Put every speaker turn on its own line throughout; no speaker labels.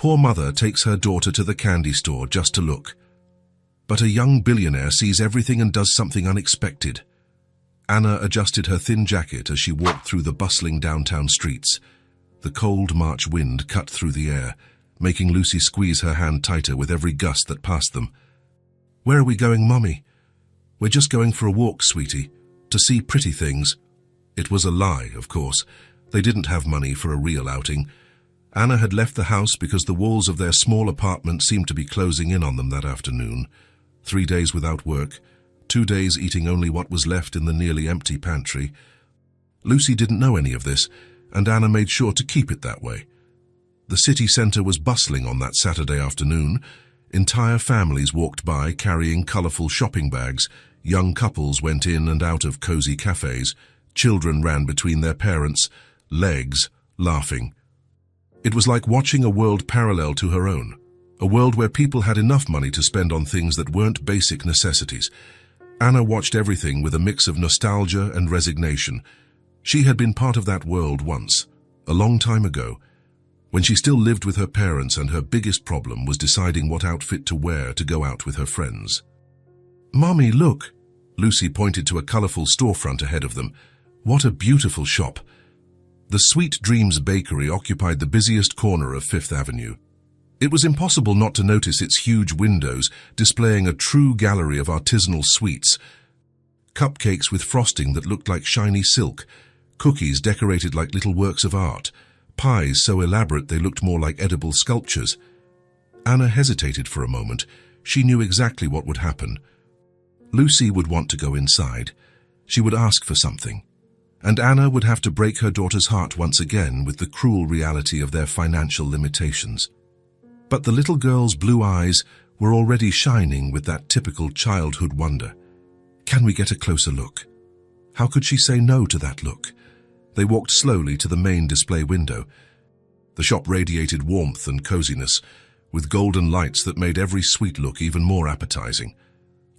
poor mother takes her daughter to the candy store just to look. But a young billionaire sees everything and does something unexpected. Anna adjusted her thin jacket as she walked through the bustling downtown streets. The cold March wind cut through the air, making Lucy squeeze her hand tighter with every gust that passed them. "Where are we going, Mommy?" "We're just going for a walk, sweetie, to see pretty things." It was a lie, of course. They didn't have money for a real outing. Anna had left the house because the walls of their small apartment seemed to be closing in on them that afternoon. 3 days without work, 2 days eating only what was left in the nearly empty pantry. Lucy didn't know any of this, and Anna made sure to keep it that way. The city centre was bustling on that Saturday afternoon. Entire families walked by carrying colourful shopping bags. Young couples went in and out of cosy cafes. Children ran between their parents' legs, laughing. It was like watching a world parallel to her own, a world where people had enough money to spend on things that weren't basic necessities. Anna watched everything with a mix of nostalgia and resignation. She had been part of that world once, a long time ago, when she still lived with her parents and her biggest problem was deciding what outfit to wear to go out with her friends. "Mommy, look!" Lucy pointed to a colourful storefront ahead of them. "What a beautiful shop!" The Sweet Dreams Bakery occupied the busiest corner of Fifth Avenue. It was impossible not to notice its huge windows displaying a true gallery of artisanal sweets. Cupcakes with frosting that looked like shiny silk, cookies decorated like little works of art, pies so elaborate they looked more like edible sculptures. Anna hesitated for a moment. She knew exactly what would happen. Lucy would want to go inside. She would ask for something. And Anna would have to break her daughter's heart once again with the cruel reality of their financial limitations. But the little girl's blue eyes were already shining with that typical childhood wonder. Can we get a closer look? How could she say no to that look? They walked slowly to the main display window. The shop radiated warmth and coziness, with golden lights that made every sweet look even more appetizing.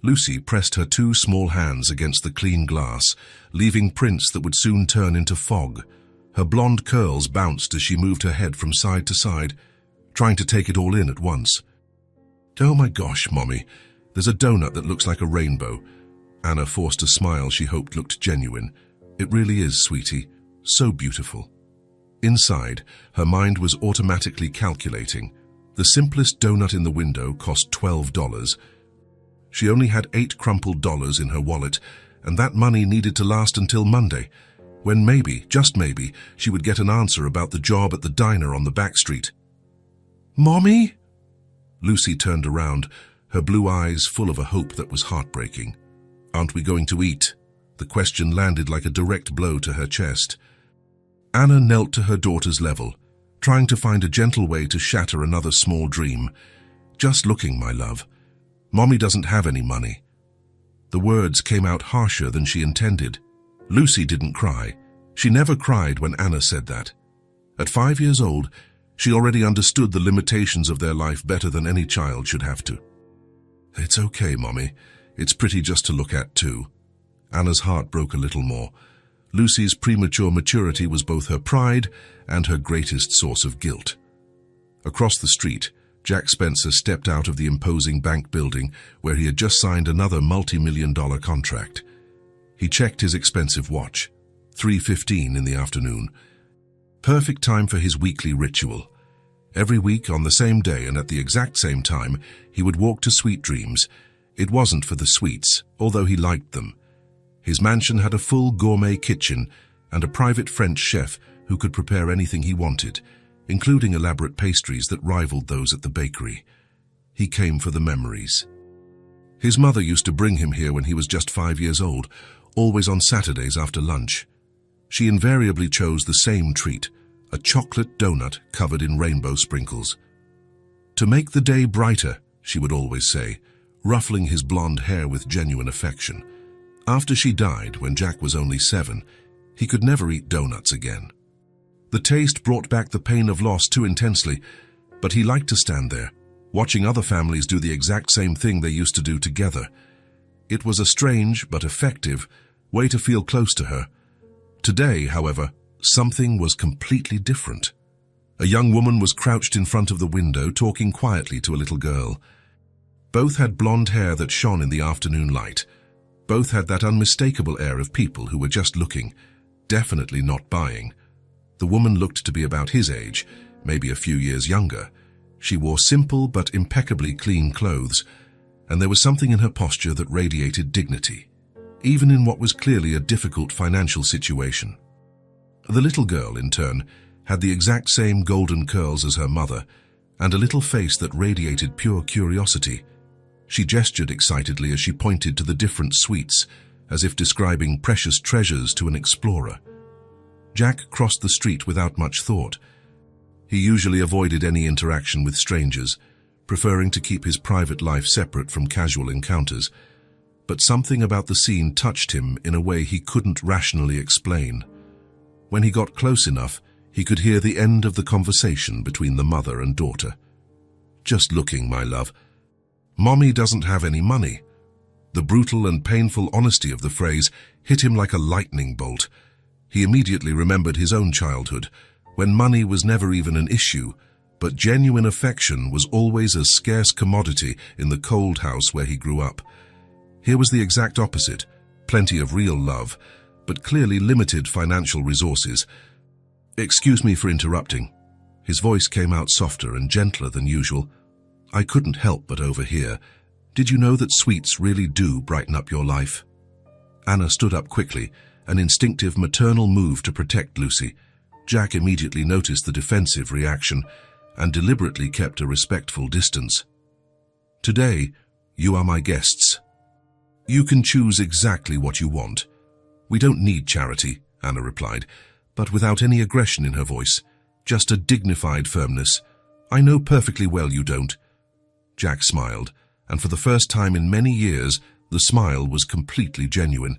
Lucy pressed her 2 small hands against the clean glass, leaving prints that would soon turn into fog. Her blonde curls bounced as she moved her head from side to side, trying to take it all in at once. "Oh my gosh, Mommy, there's a donut that looks like a rainbow." Anna forced a smile she hoped looked genuine. "It really is, sweetie. So beautiful." Inside, her mind was automatically calculating. The simplest donut in the window cost $12. She only had 8 crumpled dollars in her wallet, and that money needed to last until Monday, when maybe, just maybe, she would get an answer about the job at the diner on the back street. "Mommy?" Lucy turned around, her blue eyes full of a hope that was heartbreaking. "Aren't we going to eat?" The question landed like a direct blow to her chest. Anna knelt to her daughter's level, trying to find a gentle way to shatter another small dream. "Just looking, my love. Mommy doesn't have any money." The words came out harsher than she intended. Lucy didn't cry. She never cried when Anna said that. At 5 years old, she already understood the limitations of their life better than any child should have to. "It's okay, Mommy. It's pretty just to look at, too." Anna's heart broke a little more. Lucy's premature maturity was both her pride and her greatest source of guilt. Across the street, Jack Spencer stepped out of the imposing bank building where he had just signed another multi-million-dollar contract. He checked his expensive watch. 3:15 in the afternoon. Perfect time for his weekly ritual. Every week, on the same day and at the exact same time, he would walk to Sweet Dreams. It wasn't for the sweets, although he liked them. His mansion had a full gourmet kitchen and a private French chef who could prepare anything he wanted, including elaborate pastries that rivaled those at the bakery. He came for the memories. His mother used to bring him here when he was just 5 years old, always on Saturdays after lunch. She invariably chose the same treat, a chocolate donut covered in rainbow sprinkles. "To make the day brighter," she would always say, ruffling his blonde hair with genuine affection. After she died, when Jack was only 7, he could never eat donuts again. The taste brought back the pain of loss too intensely, but he liked to stand there, watching other families do the exact same thing they used to do together. It was a strange but effective way to feel close to her. Today, however, something was completely different. A young woman was crouched in front of the window, talking quietly to a little girl. Both had blonde hair that shone in the afternoon light. Both had that unmistakable air of people who were just looking, definitely not buying. The woman looked to be about his age, maybe a few years younger. She wore simple but impeccably clean clothes, and there was something in her posture that radiated dignity, even in what was clearly a difficult financial situation. The little girl, in turn, had the exact same golden curls as her mother, and a little face that radiated pure curiosity. She gestured excitedly as she pointed to the different sweets, as if describing precious treasures to an explorer. Jack crossed the street without much thought. He usually avoided any interaction with strangers, preferring to keep his private life separate from casual encounters. But something about the scene touched him in a way he couldn't rationally explain. When he got close enough, he could hear the end of the conversation between the mother and daughter. "Just looking, my love. Mommy doesn't have any money." The brutal and painful honesty of the phrase hit him like a lightning bolt. He immediately remembered his own childhood, when money was never even an issue, but genuine affection was always a scarce commodity in the cold house where he grew up. Here was the exact opposite: plenty of real love, but clearly limited financial resources. "Excuse me for interrupting." His voice came out softer and gentler than usual. "I couldn't help but overhear. Did you know that sweets really do brighten up your life?" Anna stood up quickly, an instinctive maternal move to protect Lucy. Jack immediately noticed the defensive reaction and deliberately kept a respectful distance. "Today, you are my guests. You can choose exactly what you want. We don't need charity," Anna replied, but without any aggression in her voice, just a dignified firmness. "I know perfectly well you don't." Jack smiled, and for the first time in many years, the smile was completely genuine.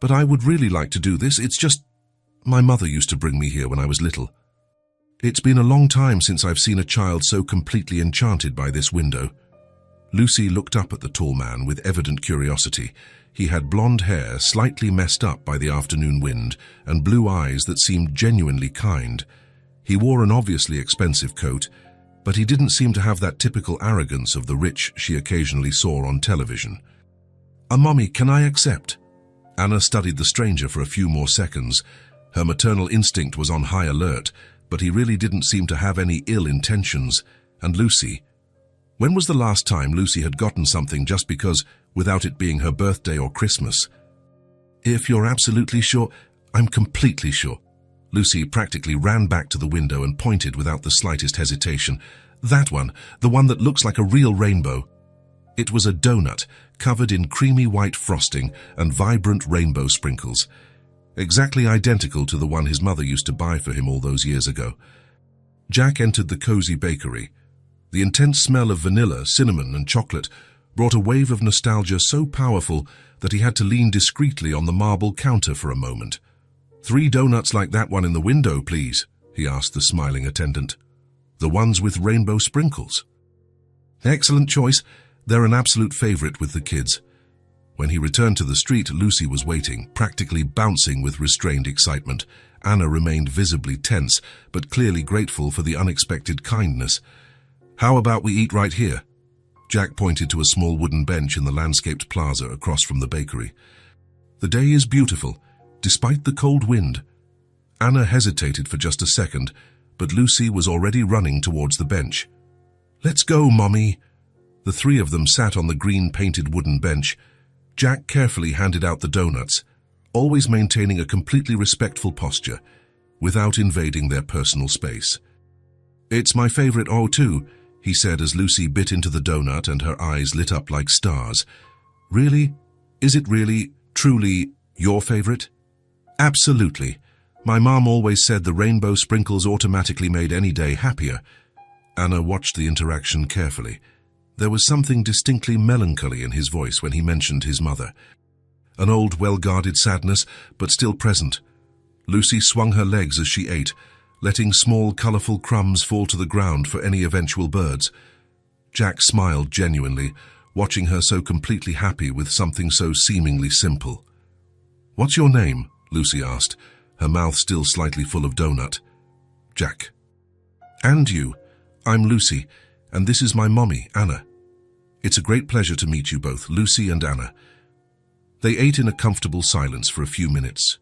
"But I would really like to do this. It's just, my mother used to bring me here when I was little. It's been a long time since I've seen a child so completely enchanted by this window." Lucy looked up at the tall man with evident curiosity. He had blonde hair, slightly messed up by the afternoon wind, and blue eyes that seemed genuinely kind. He wore an obviously expensive coat, but he didn't seem to have that typical arrogance of the rich she occasionally saw on television. "Mommy, can I accept?" Anna studied the stranger for a few more seconds. Her maternal instinct was on high alert, but he really didn't seem to have any ill intentions. And Lucy? When was the last time Lucy had gotten something just because, without it being her birthday or Christmas? "If you're absolutely sure..." "I'm completely sure." Lucy practically ran back to the window and pointed without the slightest hesitation. "That one, the one that looks like a real rainbow." It was a donut, covered in creamy white frosting and vibrant rainbow sprinkles, exactly identical to the one his mother used to buy for him all those years ago. Jack entered the cozy bakery. The intense smell of vanilla, cinnamon, and chocolate brought a wave of nostalgia so powerful that he had to lean discreetly on the marble counter for a moment. "3 donuts like that one in the window, please," he asked the smiling attendant. "The ones with rainbow sprinkles." "Excellent choice. They're an absolute favorite with the kids." When he returned to the street, Lucy was waiting, practically bouncing with restrained excitement. Anna remained visibly tense, but clearly grateful for the unexpected kindness. "How about we eat right here?" Jack pointed to a small wooden bench in the landscaped plaza across from the bakery. "The day is beautiful, despite the cold wind." Anna hesitated for just a second, but Lucy was already running towards the bench. "Let's go, Mommy." The 3 of them sat on the green-painted wooden bench. Jack carefully handed out the donuts, always maintaining a completely respectful posture, without invading their personal space. "It's my favorite, too," he said as Lucy bit into the donut and her eyes lit up like stars. "Really? Is it really, truly, your favorite?" "Absolutely. My mom always said the rainbow sprinkles automatically made any day happier." Anna watched the interaction carefully. There was something distinctly melancholy in his voice when he mentioned his mother. An old, well-guarded sadness, but still present. Lucy swung her legs as she ate, letting small, colorful crumbs fall to the ground for any eventual birds. Jack smiled genuinely, watching her so completely happy with something so seemingly simple. "What's your name?" Lucy asked, her mouth still slightly full of donut. "Jack." And you. I'm Lucy, and this is my mommy, Anna. It's a great pleasure to meet you both, Lucy and Anna. They ate in a comfortable silence for a few minutes.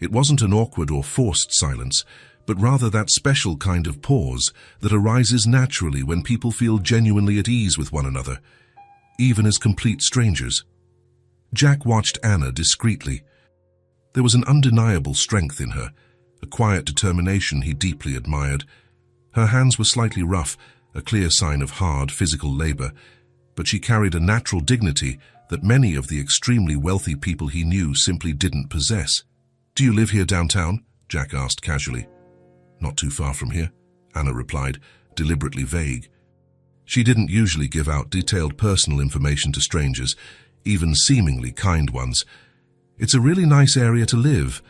It wasn't an awkward or forced silence, but rather that special kind of pause that arises naturally when people feel genuinely at ease with one another, even as complete strangers. Jack watched Anna discreetly. There was an undeniable strength in her, a quiet determination he deeply admired. Her hands were slightly rough, a clear sign of hard physical labor, but she carried a natural dignity that many of the extremely wealthy people he knew simply didn't possess. "Do you live here downtown?" Jack asked casually. "Not too far from here," Anna replied, deliberately vague. She didn't usually give out detailed personal information to strangers, even seemingly kind ones. "It's a really nice area to live.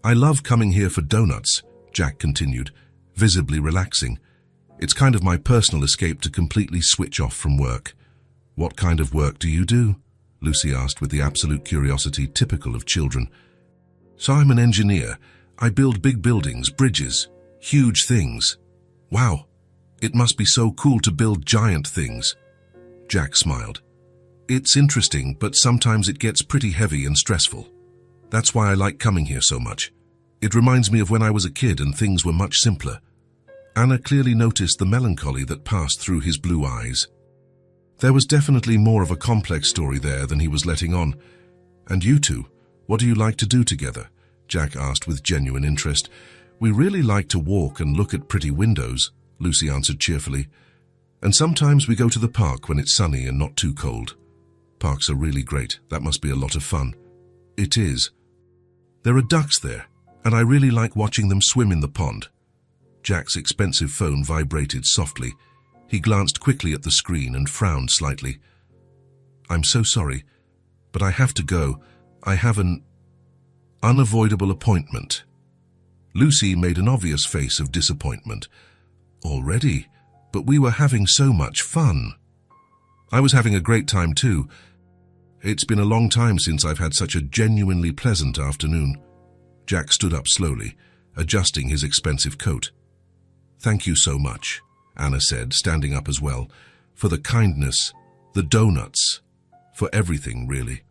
I love coming here for donuts," Jack continued, visibly relaxing. "It's kind of my personal escape to completely switch off from work." "What kind of work do you do?" Lucy asked with the absolute curiosity typical of children. "So I'm an engineer. I build big buildings, bridges, huge things." "Wow, it must be so cool to build giant things." Jack smiled. "It's interesting, but sometimes it gets pretty heavy and stressful. That's why I like coming here so much. It reminds me of when I was a kid and things were much simpler." Anna clearly noticed the melancholy that passed through his blue eyes. There was definitely more of a complex story there than he was letting on. "And you two, what do you like to do together?" Jack asked with genuine interest. "We really like to walk and look at pretty windows," Lucy answered cheerfully. "And sometimes we go to the park when it's sunny and not too cold." "Parks are really great. That must be a lot of fun." "It is. There are ducks there, and I really like watching them swim in the pond." Jack's expensive phone vibrated softly. He glanced quickly at the screen and frowned slightly. "I'm so sorry, but I have to go. I have an unavoidable appointment." Lucy made an obvious face of disappointment. "Already? But we were having so much fun." "I was having a great time too. It's been a long time since I've had such a genuinely pleasant afternoon." Jack stood up slowly, adjusting his expensive coat. "Thank you so much," Anna said, standing up as well, "for the kindness, the donuts, for everything, really."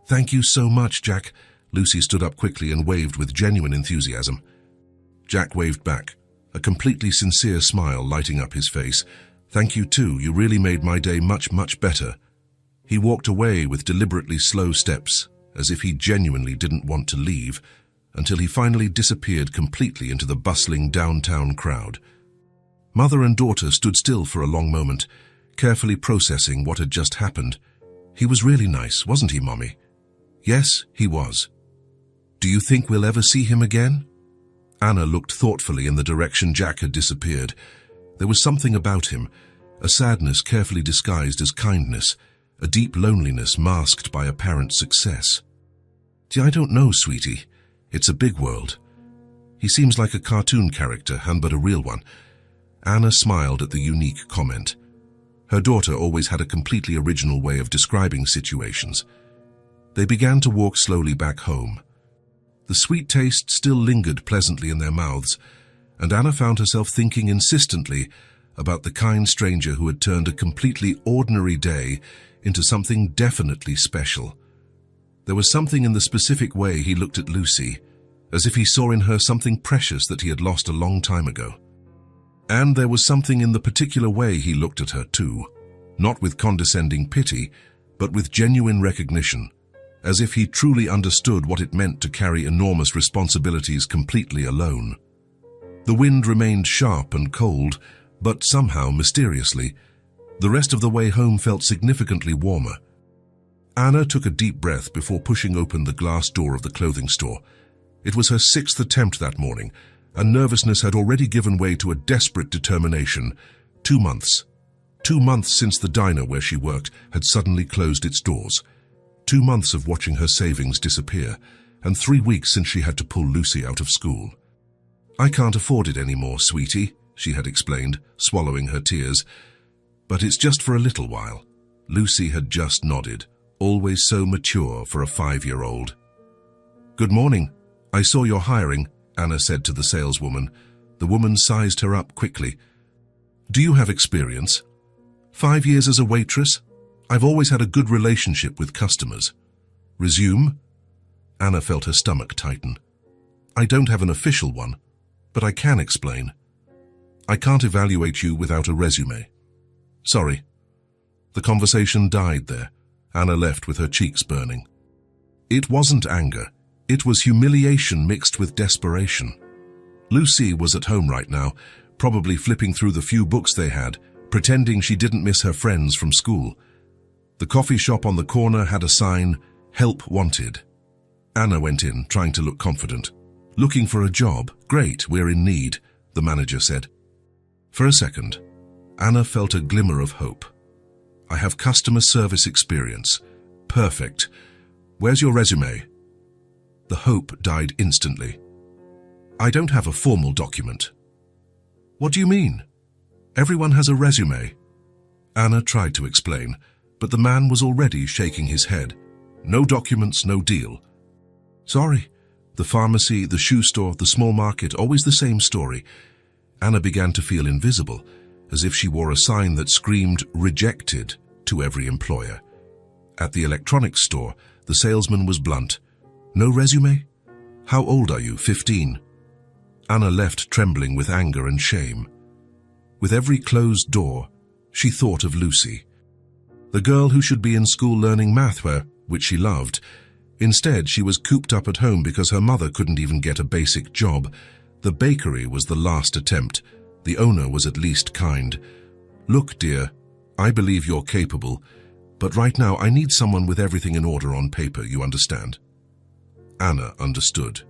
"Thank you so much, Jack." Lucy stood up quickly and waved with genuine enthusiasm. Jack waved back, a completely sincere smile lighting up his face. "Thank you too. You really made my day much, much better." He walked away with deliberately slow steps, as if he genuinely didn't want to leave, until he finally disappeared completely into the bustling downtown crowd. Mother and daughter stood still for a long moment, carefully processing what had just happened. "He was really nice, wasn't he, Mommy?" "Yes, he was." "Do you think we'll ever see him again?" Anna looked thoughtfully in the direction Jack had disappeared. There was something about him, a sadness carefully disguised as kindness, a deep loneliness masked by apparent success. "I don't know, sweetie. It's a big world. He seems like a cartoon character, and but a real one." Anna smiled at the unique comment. Her daughter always had a completely original way of describing situations. They began to walk slowly back home. The sweet taste still lingered pleasantly in their mouths, and Anna found herself thinking insistently about the kind stranger who had turned a completely ordinary day into something definitely special. There was something in the specific way he looked at Lucy, as if he saw in her something precious that he had lost a long time ago. And there was something in the particular way he looked at her too, not with condescending pity, but with genuine recognition, as if he truly understood what it meant to carry enormous responsibilities completely alone. The wind remained sharp and cold, but somehow, mysteriously, the rest of the way home felt significantly warmer. Anna took a deep breath before pushing open the glass door of the clothing store. It was her 6th attempt that morning, and nervousness had already given way to a desperate determination. 2 months. 2 months since the diner where she worked had suddenly closed its doors. 2 months of watching her savings disappear, and 3 weeks since she had to pull Lucy out of school. "I can't afford it anymore, sweetie," she had explained, swallowing her tears. "But it's just for a little while." Lucy had just nodded, always so mature for a 5-year-old. "Good morning. I saw you're hiring," Anna said to the saleswoman. The woman sized her up quickly. Do you have experience? 5 years as a waitress? I've always had a good relationship with customers. Resume? Anna felt her stomach tighten. I don't have an official one, but I can explain. I can't evaluate you without a resume. Sorry. The conversation died there. Anna left with her cheeks burning. It wasn't anger. It was humiliation mixed with desperation. Lucy was at home right now, probably flipping through the few books they had, pretending she didn't miss her friends from school. The coffee shop on the corner had a sign, "Help Wanted." Anna went in, trying to look confident. Looking for a job? Great, we're in need, the manager said. For a second, Anna felt a glimmer of hope. I have customer service experience. Perfect. Where's your resume? The hope died instantly. I don't have a formal document. What do you mean? Everyone has a resume. Anna tried to explain, but the man was already shaking his head. No documents, no deal. Sorry. The pharmacy, the shoe store, the small market, always the same story. Anna began to feel invisible, as if she wore a sign that screamed "rejected" to every employer. At the electronics store, the salesman was blunt. No resume? How old are you? 15. Anna left trembling with anger and shame. With every closed door, she thought of Lucy. The girl who should be in school learning math, which she loved. Instead, she was cooped up at home because her mother couldn't even get a basic job. The bakery was the last attempt. The owner was at least kind. Look, dear, I believe you're capable, but right now I need someone with everything in order on paper, you understand? Anna understood.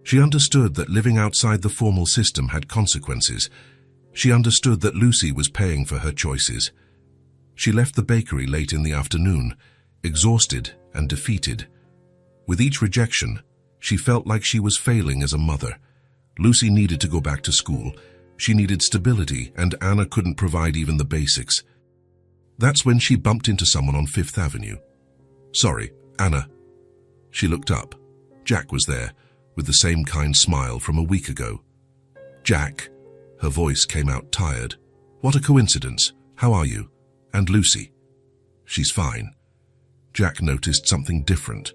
She understood that living outside the formal system had consequences. She understood that Lucy was paying for her choices. She left the bakery late in the afternoon, exhausted and defeated. With each rejection, she felt like she was failing as a mother. Lucy needed to go back to school. She needed stability, and Anna couldn't provide even the basics. That's when she bumped into someone on Fifth Avenue. Sorry, Anna. She looked up. Jack was there, with the same kind smile from a week ago. Jack. Her voice came out tired. What a coincidence. How are you? And Lucy? She's fine. Jack noticed something different.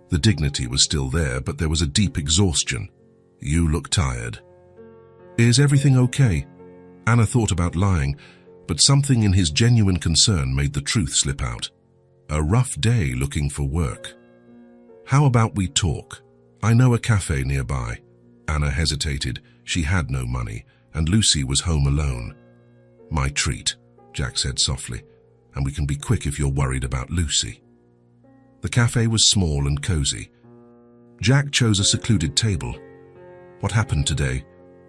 The dignity was still there, but there was a deep exhaustion. You look tired. Is everything okay? Anna thought about lying, but something in his genuine concern made the truth slip out. A rough day looking for work. How about we talk? I know a cafe nearby. Anna hesitated. She had no money, and Lucy was home alone. My treat, Jack said softly, and we can be quick if you're worried about Lucy. The cafe was small and cozy. Jack chose a secluded table. What happened today?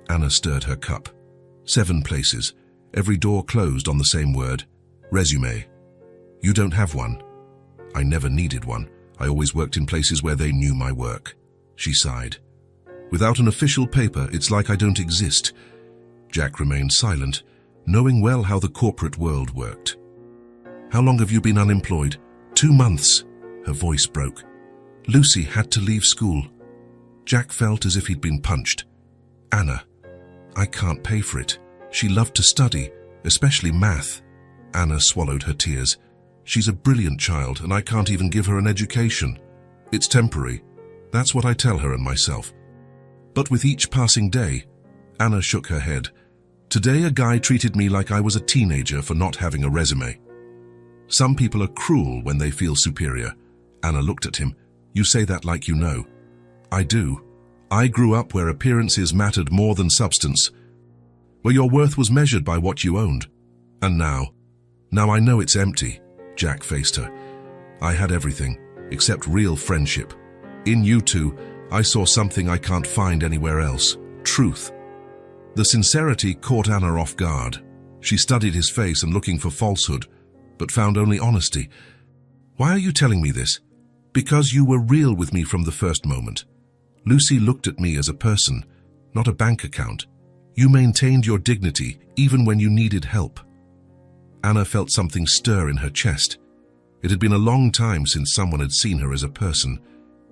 Anna stirred her cup. 7 places, every door closed on the same word. Resume. You don't have one. I never needed one. I always worked in places where they knew my work. She sighed. Without an official paper, it's like I don't exist. Jack remained silent, knowing well how the corporate world worked. How long have you been unemployed? 2 months. Her voice broke. Lucy had to leave school. Jack felt as if he'd been punched. Anna, I can't pay for it. She loved to study, especially math. Anna swallowed her tears. She's a brilliant child, and I can't even give her an education. It's temporary. That's what I tell her and myself. But with each passing day, Anna shook her head. Today a guy treated me like I was a teenager for not having a resume. Some people are cruel when they feel superior. Anna looked at him. You say that like you know. I do. I grew up where appearances mattered more than substance, where your worth was measured by what you owned. And now I know it's empty. Jack faced her. I had everything, except real friendship. In you two, I saw something I can't find anywhere else. Truth. The sincerity caught Anna off guard. She studied his face and looking for falsehood, but found only honesty. Why are you telling me this? Because you were real with me from the first moment. Lucy looked at me as a person, not a bank account. You maintained your dignity even when you needed help. Anna felt something stir in her chest. It had been a long time since someone had seen her as a person.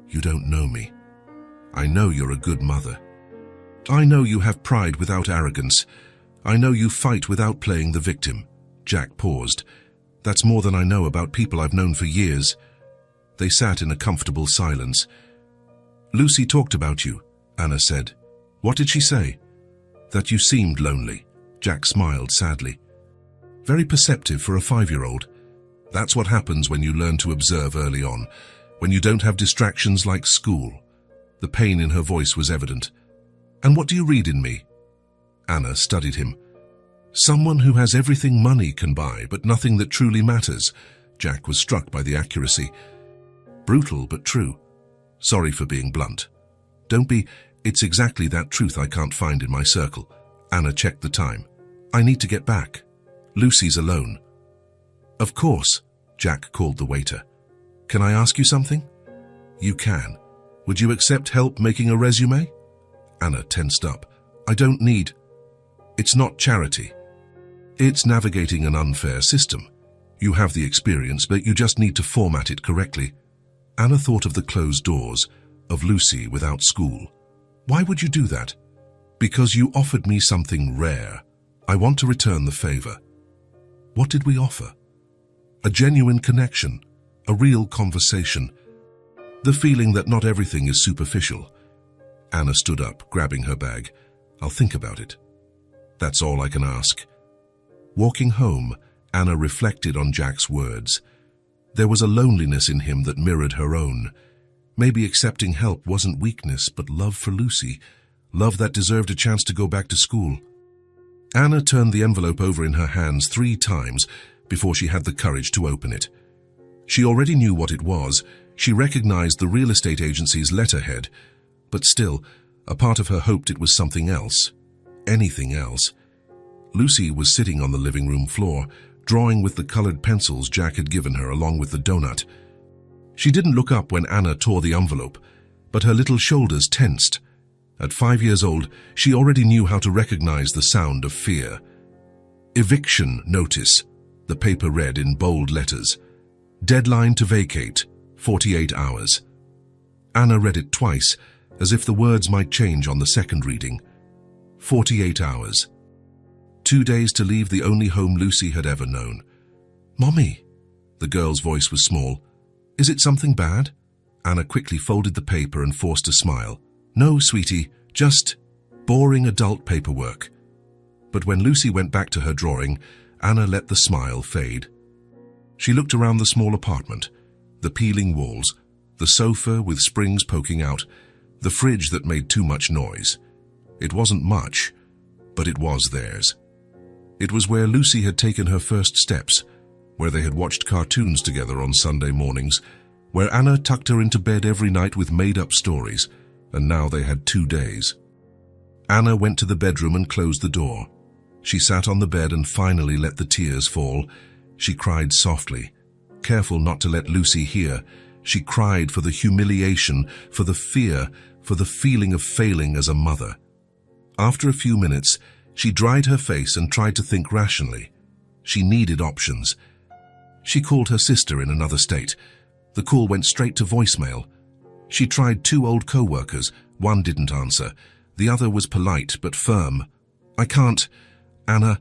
You don't know me. I know you're a good mother. I know you have pride without arrogance. I know you fight without playing the victim. Jack paused. That's more than I know about people I've known for years. They sat in a comfortable silence. Lucy talked about you, Anna said. What did she say? That you seemed lonely. Jack smiled sadly. Very perceptive for a 5-year-old. That's what happens when you learn to observe early on, when you don't have distractions like school. The pain in her voice was evident. And what do you read in me? Anna studied him. Someone who has everything money can buy, but nothing that truly matters. Jack was struck by the accuracy. Brutal, but true. Sorry for being blunt. Don't be, it's exactly that truth I can't find in my circle. Anna checked the time. I need to get back. Lucy's alone. Of course, Jack called the waiter. Can I ask you something? You can. Would you accept help making a resume? Anna tensed up. I don't need. It's not charity. It's navigating an unfair system. You have the experience, but you just need to format it correctly. Anna thought of the closed doors, of Lucy without school. Why would you do that? Because you offered me something rare. I want to return the favor. What did we offer? A genuine connection, a real conversation, the feeling that not everything is superficial. Anna stood up, grabbing her bag. I'll think about it. That's all I can ask. Walking home, Anna reflected on Jack's words. There was a loneliness in him that mirrored her own. Maybe accepting help wasn't weakness, but love for Lucy, love that deserved a chance to go back to school. Anna turned the envelope over in her hands 3 times before she had the courage to open it. She already knew what it was. She recognized the real estate agency's letterhead, but still, a part of her hoped it was something else. Anything else. Lucy was sitting on the living room floor, drawing with the colored pencils Jack had given her along with the donut. She didn't look up when Anna tore the envelope, but her little shoulders tensed. At 5 years old, she already knew how to recognize the sound of fear. Eviction notice, the paper read in bold letters. Deadline to vacate, 48 hours. Anna read it twice, as if the words might change on the second reading. 48 hours. 2 days to leave the only home Lucy had ever known. Mommy, the girl's voice was small. Is it something bad? Anna quickly folded the paper and forced a smile. No, sweetie, just boring adult paperwork. But when Lucy went back to her drawing, Anna let the smile fade. She looked around the small apartment, the peeling walls, the sofa with springs poking out, the fridge that made too much noise. It wasn't much, but it was theirs. It was where Lucy had taken her first steps, where they had watched cartoons together on Sunday mornings, where Anna tucked her into bed every night with made-up stories, and now they had 2 days. Anna went to the bedroom and closed the door. She sat on the bed and finally let the tears fall. She cried softly, careful not to let Lucy hear. She cried for the humiliation, for the fear, for the feeling of failing as a mother. After a few minutes, she dried her face and tried to think rationally. She needed options. She called her sister in another state. The call went straight to voicemail. She tried 2 old co-workers. One didn't answer. The other was polite but firm. I can't, Anna.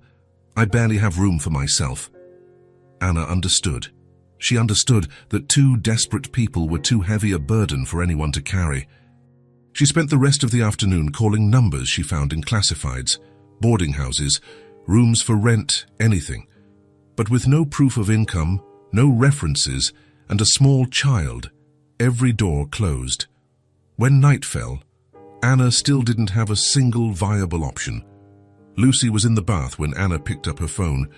I barely have room for myself. Anna understood. She understood that 2 desperate people were too heavy a burden for anyone to carry. She spent the rest of the afternoon calling numbers she found in classifieds, boarding houses, rooms for rent, anything. But with no proof of income, no references, and a small child, every door closed. When night fell, Anna still didn't have a single viable option. Lucy was in the bath when Anna picked up her phone.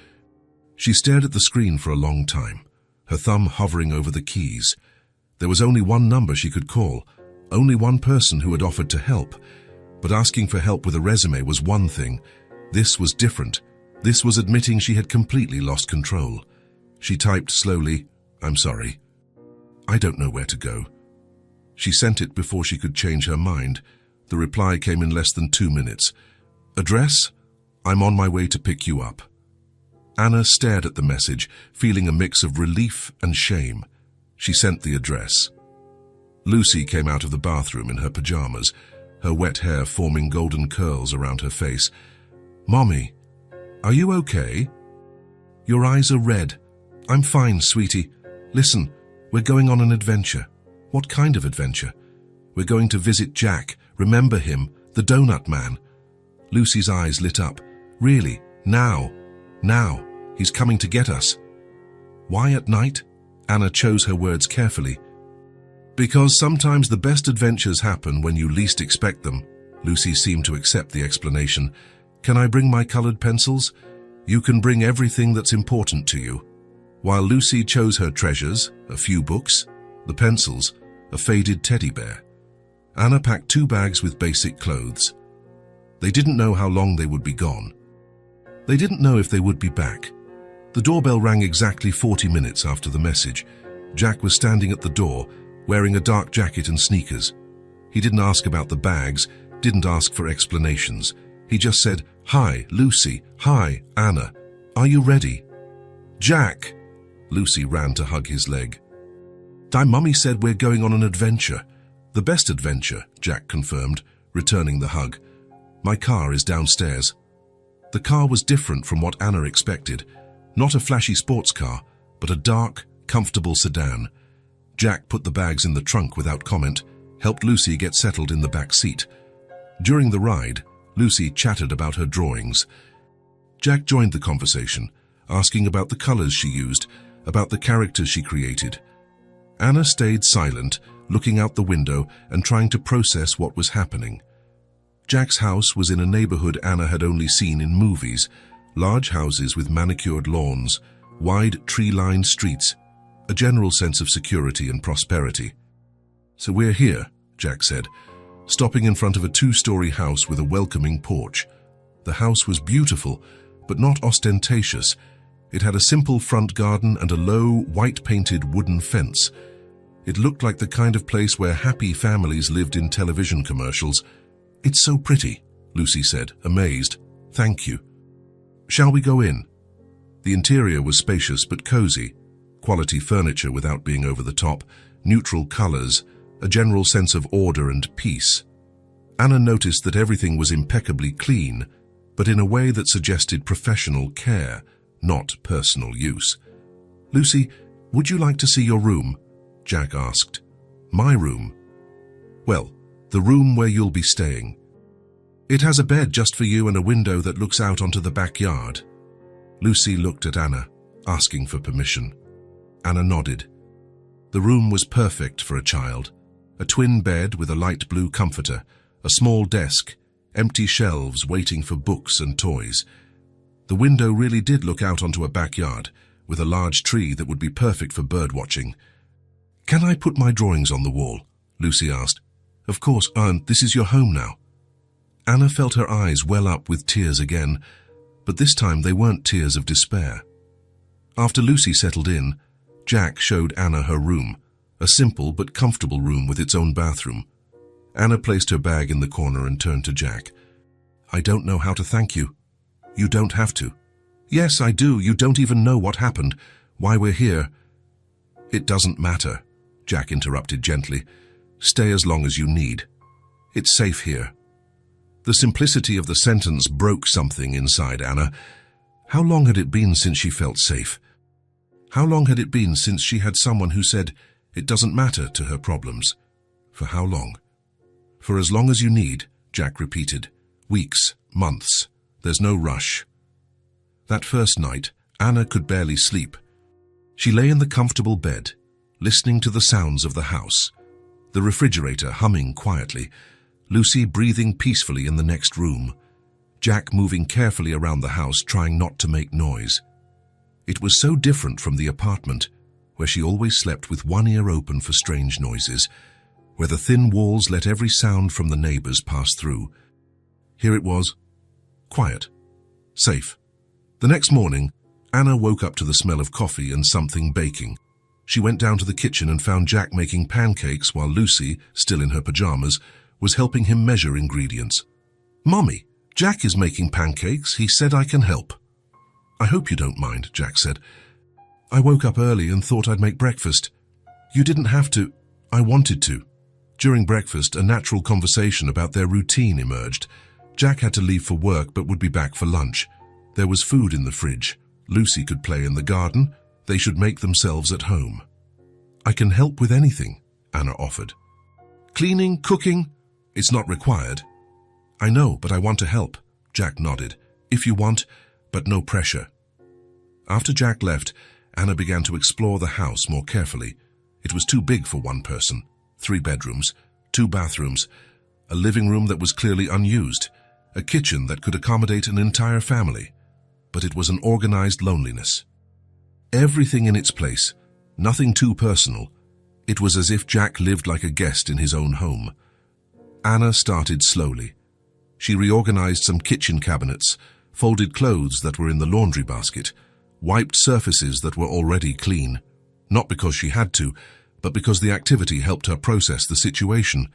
She stared at the screen for a long time, her thumb hovering over the keys. There was only one number she could call, only one person who had offered to help. But asking for help with a resume was one thing. This was different. This was admitting she had completely lost control. She typed slowly, I'm sorry. I don't know where to go. She sent it before she could change her mind. The reply came in less than 2 minutes. Address? I'm on my way to pick you up. Anna stared at the message, feeling a mix of relief and shame. She sent the address. Lucy came out of the bathroom in her pajamas. her wet hair forming golden curls around her face. "Mommy, are you okay? Your eyes are red." "I'm fine, sweetie. Listen, we're going on an adventure." "What kind of adventure?" "We're going to visit Jack. Remember him, the donut man." Lucy's eyes lit up. "Really? Now? Now? He's coming to get us." "Why at night?" Anna chose her words carefully. "Because sometimes the best adventures happen when you least expect them." Lucy seemed to accept the explanation. "Can I bring my colored pencils?" "You can bring everything that's important to you." While Lucy chose her treasures, a few books, the pencils, a faded teddy bear, Anna packed 2 bags with basic clothes. They didn't know how long they would be gone. They didn't know if they would be back. The doorbell rang exactly 40 minutes after the message. Jack was standing at the door, wearing a dark jacket and sneakers. He didn't ask about the bags, didn't ask for explanations. He just said, "Hi, Lucy. Hi, Anna. Are you ready?" "Jack!" Lucy ran to hug his leg. "Mummy said we're going on an adventure." "The best adventure," Jack confirmed, returning the hug. "My car is downstairs." The car was different from what Anna expected. Not a flashy sports car, but a dark, comfortable sedan. Jack put the bags in the trunk without comment, helped Lucy get settled in the back seat. During the ride, Lucy chattered about her drawings. Jack joined the conversation, asking about the colors she used, about the characters she created. Anna stayed silent, looking out the window and trying to process what was happening. Jack's house was in a neighborhood Anna had only seen in movies, large houses with manicured lawns, wide tree-lined streets, a general sense of security and prosperity. "So we're here," Jack said, stopping in front of a 2-story house with a welcoming porch. The house was beautiful, but not ostentatious. It had a simple front garden and a low, white-painted wooden fence. It looked like the kind of place where happy families lived in television commercials. "It's so pretty," Lucy said, amazed. "Thank you." "Shall we go in?" The interior was spacious but cozy. Quality furniture without being over the top, neutral colors, a general sense of order and peace. Anna noticed that everything was impeccably clean, but in a way that suggested professional care, not personal use. "Lucy, would you like to see your room?" Jack asked. "My room?" "Well, the room where you'll be staying. It has a bed just for you and a window that looks out onto the backyard." Lucy looked at Anna, asking for permission. Anna nodded. The room was perfect for a child. A twin bed with a light blue comforter, a small desk, empty shelves waiting for books and toys. The window really did look out onto a backyard, with a large tree that would be perfect for bird watching. "Can I put my drawings on the wall?" Lucy asked. "Of course, Aunt, this is your home now." Anna felt her eyes well up with tears again, but this time they weren't tears of despair. After Lucy settled in, Jack showed Anna her room, a simple but comfortable room with its own bathroom. Anna placed her bag in the corner and turned to Jack. "I don't know how to thank you." "You don't have to." "Yes, I do. You don't even know what happened, why we're here." "It doesn't matter," Jack interrupted gently. "Stay as long as you need. It's safe here." The simplicity of the sentence broke something inside Anna. How long had it been since she felt safe? How long had it been since she had someone who said, "It doesn't matter" to her problems? For how long? "For as long as you need," Jack repeated. "Weeks, months. There's no rush." That first night, Anna could barely sleep. She lay in the comfortable bed, listening to the sounds of the house. The refrigerator humming quietly, Lucy breathing peacefully in the next room, Jack moving carefully around the house trying not to make noise. It was so different from the apartment, where she always slept with one ear open for strange noises, where the thin walls let every sound from the neighbors pass through. Here it was, quiet, safe. The next morning, Anna woke up to the smell of coffee and something baking. She went down to the kitchen and found Jack making pancakes while Lucy, still in her pajamas, was helping him measure ingredients. "Mommy, Jack is making pancakes. He said I can help." "I hope you don't mind," Jack said. "I woke up early and thought I'd make breakfast." "You didn't have to." "I wanted to." During breakfast, a natural conversation about their routine emerged. Jack had to leave for work but would be back for lunch. There was food in the fridge. Lucy could play in the garden. They should make themselves at home. "I can help with anything," Anna offered. "Cleaning, cooking? It's not required." "I know, but I want to help," Jack nodded. "If you want, but no pressure." After Jack left, Anna began to explore the house more carefully. It was too big for one person. 3 bedrooms, 2 bathrooms, a living room that was clearly unused, a kitchen that could accommodate an entire family. But it was an organized loneliness. Everything in its place, nothing too personal. It was as if Jack lived like a guest in his own home. Anna started slowly. She reorganized some kitchen cabinets, folded clothes that were in the laundry basket, wiped surfaces that were already clean, not because she had to, but because the activity helped her process the situation.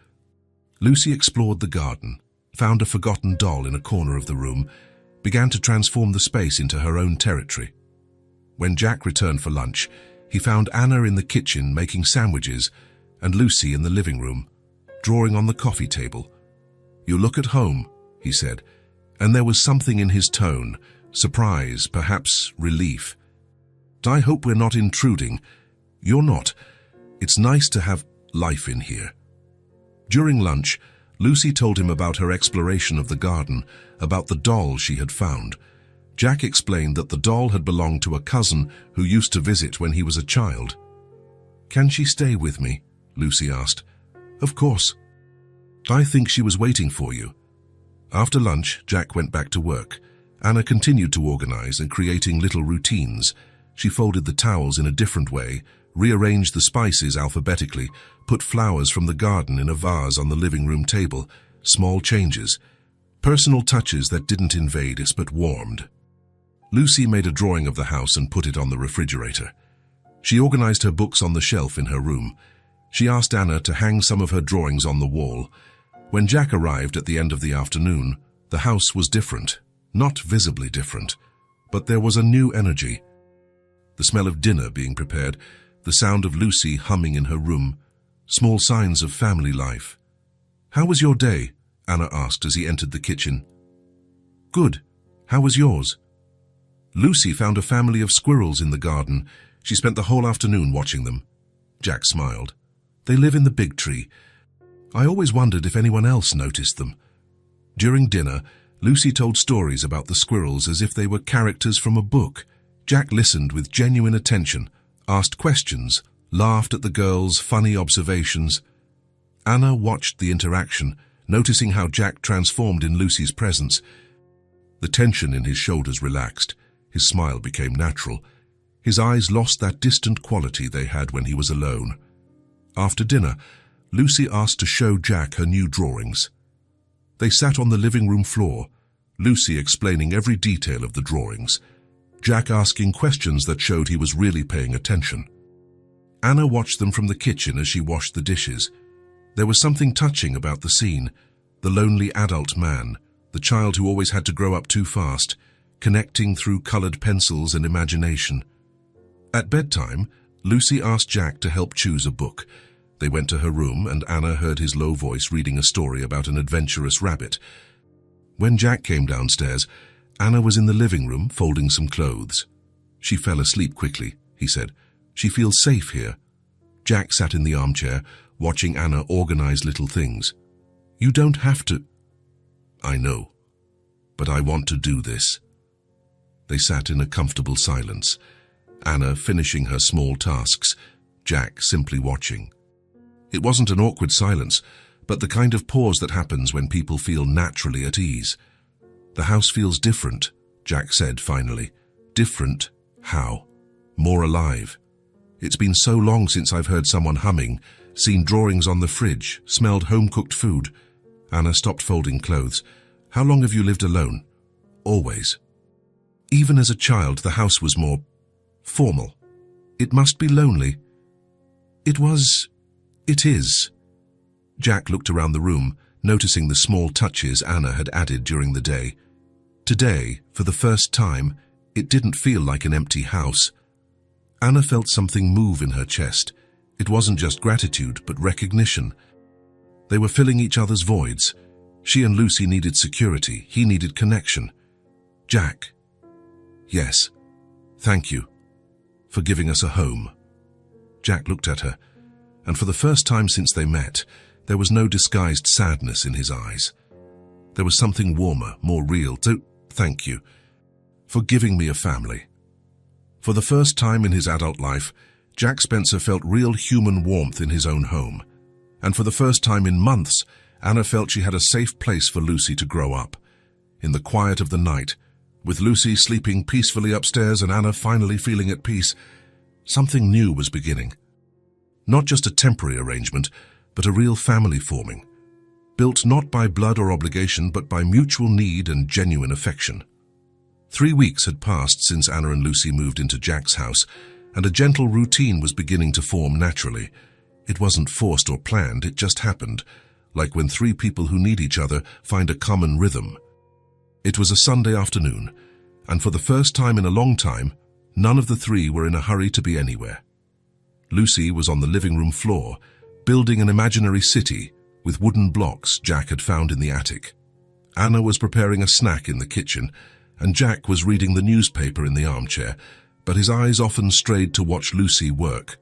Lucy explored the garden, found a forgotten doll in a corner of the room, began to transform the space into her own territory. When Jack returned for lunch, he found Anna in the kitchen making sandwiches and Lucy in the living room, drawing on the coffee table. "You look at home," he said, and there was something in his tone, surprise, perhaps relief. "I hope we're not intruding." "You're not. It's nice to have life in here." During lunch, Lucy told him about her exploration of the garden, about the doll she had found. Jack explained that the doll had belonged to a cousin who used to visit when he was a child. "Can she stay with me?" Lucy asked. "Of course. I think she was waiting for you." After lunch, Jack went back to work. Anna continued to organize and creating little routines. She folded the towels in a different way, rearranged the spices alphabetically, put flowers from the garden in a vase on the living room table. Small changes. Personal touches that didn't invade us but warmed. Lucy made a drawing of the house and put it on the refrigerator. She organized her books on the shelf in her room. She asked Anna to hang some of her drawings on the wall. When Jack arrived at the end of the afternoon, the house was different. Not visibly different, but there was a new energy. The smell of dinner being prepared, the sound of Lucy humming in her room, small signs of family life. "How was your day?" Anna asked as he entered the kitchen. "Good. How was yours?" Lucy found a family of squirrels in the garden. She spent the whole afternoon watching them. Jack smiled. "They live in the big tree. I always wondered if anyone else noticed them." During dinner, Lucy told stories about the squirrels as if they were characters from a book. Jack listened with genuine attention, asked questions, laughed at the girls' funny observations. Anna watched the interaction, noticing how Jack transformed in Lucy's presence. The tension in his shoulders relaxed. His smile became natural. His eyes lost that distant quality they had when he was alone. After dinner, Lucy asked to show Jack her new drawings. They sat on the living room floor, Lucy explaining every detail of the drawings, Jack asking questions that showed he was really paying attention. Anna watched them from the kitchen as she washed the dishes. There was something touching about the scene, the lonely adult man, the child who always had to grow up too fast, connecting through colored pencils and imagination. At bedtime, Lucy asked Jack to help choose a book. They went to her room and Anna heard his low voice reading a story about an adventurous rabbit. When Jack came downstairs, Anna was in the living room folding some clothes. "She fell asleep quickly," he said. "She feels safe here." Jack sat in the armchair, watching Anna organize little things. "You don't have to." "I know, but I want to do this." They sat in a comfortable silence, Anna finishing her small tasks, Jack simply watching. It wasn't an awkward silence, but the kind of pause that happens when people feel naturally at ease. "The house feels different," Jack said finally. "Different? How?" "More alive. It's been so long since I've heard someone humming, seen drawings on the fridge, smelled home-cooked food." Anna stopped folding clothes. "How long have you lived alone?" "Always." "Even as a child, the house was more formal. It must be lonely." "It was. It is." Jack looked around the room, noticing the small touches Anna had added during the day. Today, for the first time, it didn't feel like an empty house. Anna felt something move in her chest. It wasn't just gratitude, but recognition. They were filling each other's voids. She and Lucy needed security. He needed connection. Jack. Yes. Thank you for giving us a home. Jack looked at her, and for the first time since they met, there was no disguised sadness in his eyes. There was something warmer, more real. So, thank you for giving me a family. For the first time in his adult life, Jack Spencer felt real human warmth in his own home. And for the first time in months, Anna felt she had a safe place for Lucy to grow up. In the quiet of the night, with Lucy sleeping peacefully upstairs and Anna finally feeling at peace, something new was beginning. Not just a temporary arrangement, but a real family forming, built not by blood or obligation, but by mutual need and genuine affection. 3 weeks had passed since Anna and Lucy moved into Jack's house, and a gentle routine was beginning to form naturally. It wasn't forced or planned, it just happened, like when 3 people who need each other find a common rhythm. It was a Sunday afternoon, and for the first time in a long time, none of the 3 were in a hurry to be anywhere. Lucy was on the living room floor, building an imaginary city with wooden blocks Jack had found in the attic. Anna was preparing a snack in the kitchen, and Jack was reading the newspaper in the armchair, but his eyes often strayed to watch Lucy work.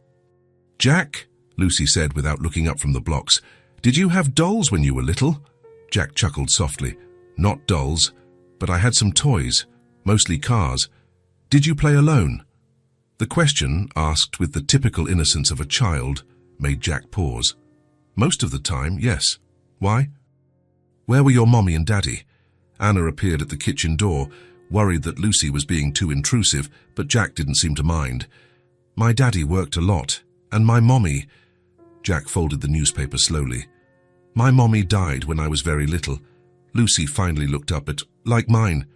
"Jack," Lucy said without looking up from the blocks, "did you have dolls when you were little?" Jack chuckled softly. "Not dolls, but I had some toys, mostly cars. Did you play alone?" The question, asked with the typical innocence of a child, made Jack pause. "Most of the time, yes. Why?" "Where were your mommy and daddy?" Anna appeared at the kitchen door, worried that Lucy was being too intrusive, but Jack didn't seem to mind. "My daddy worked a lot, and my mommy—" Jack folded the newspaper slowly. "My mommy died when I was very little." Lucy finally looked up at, "Like mine."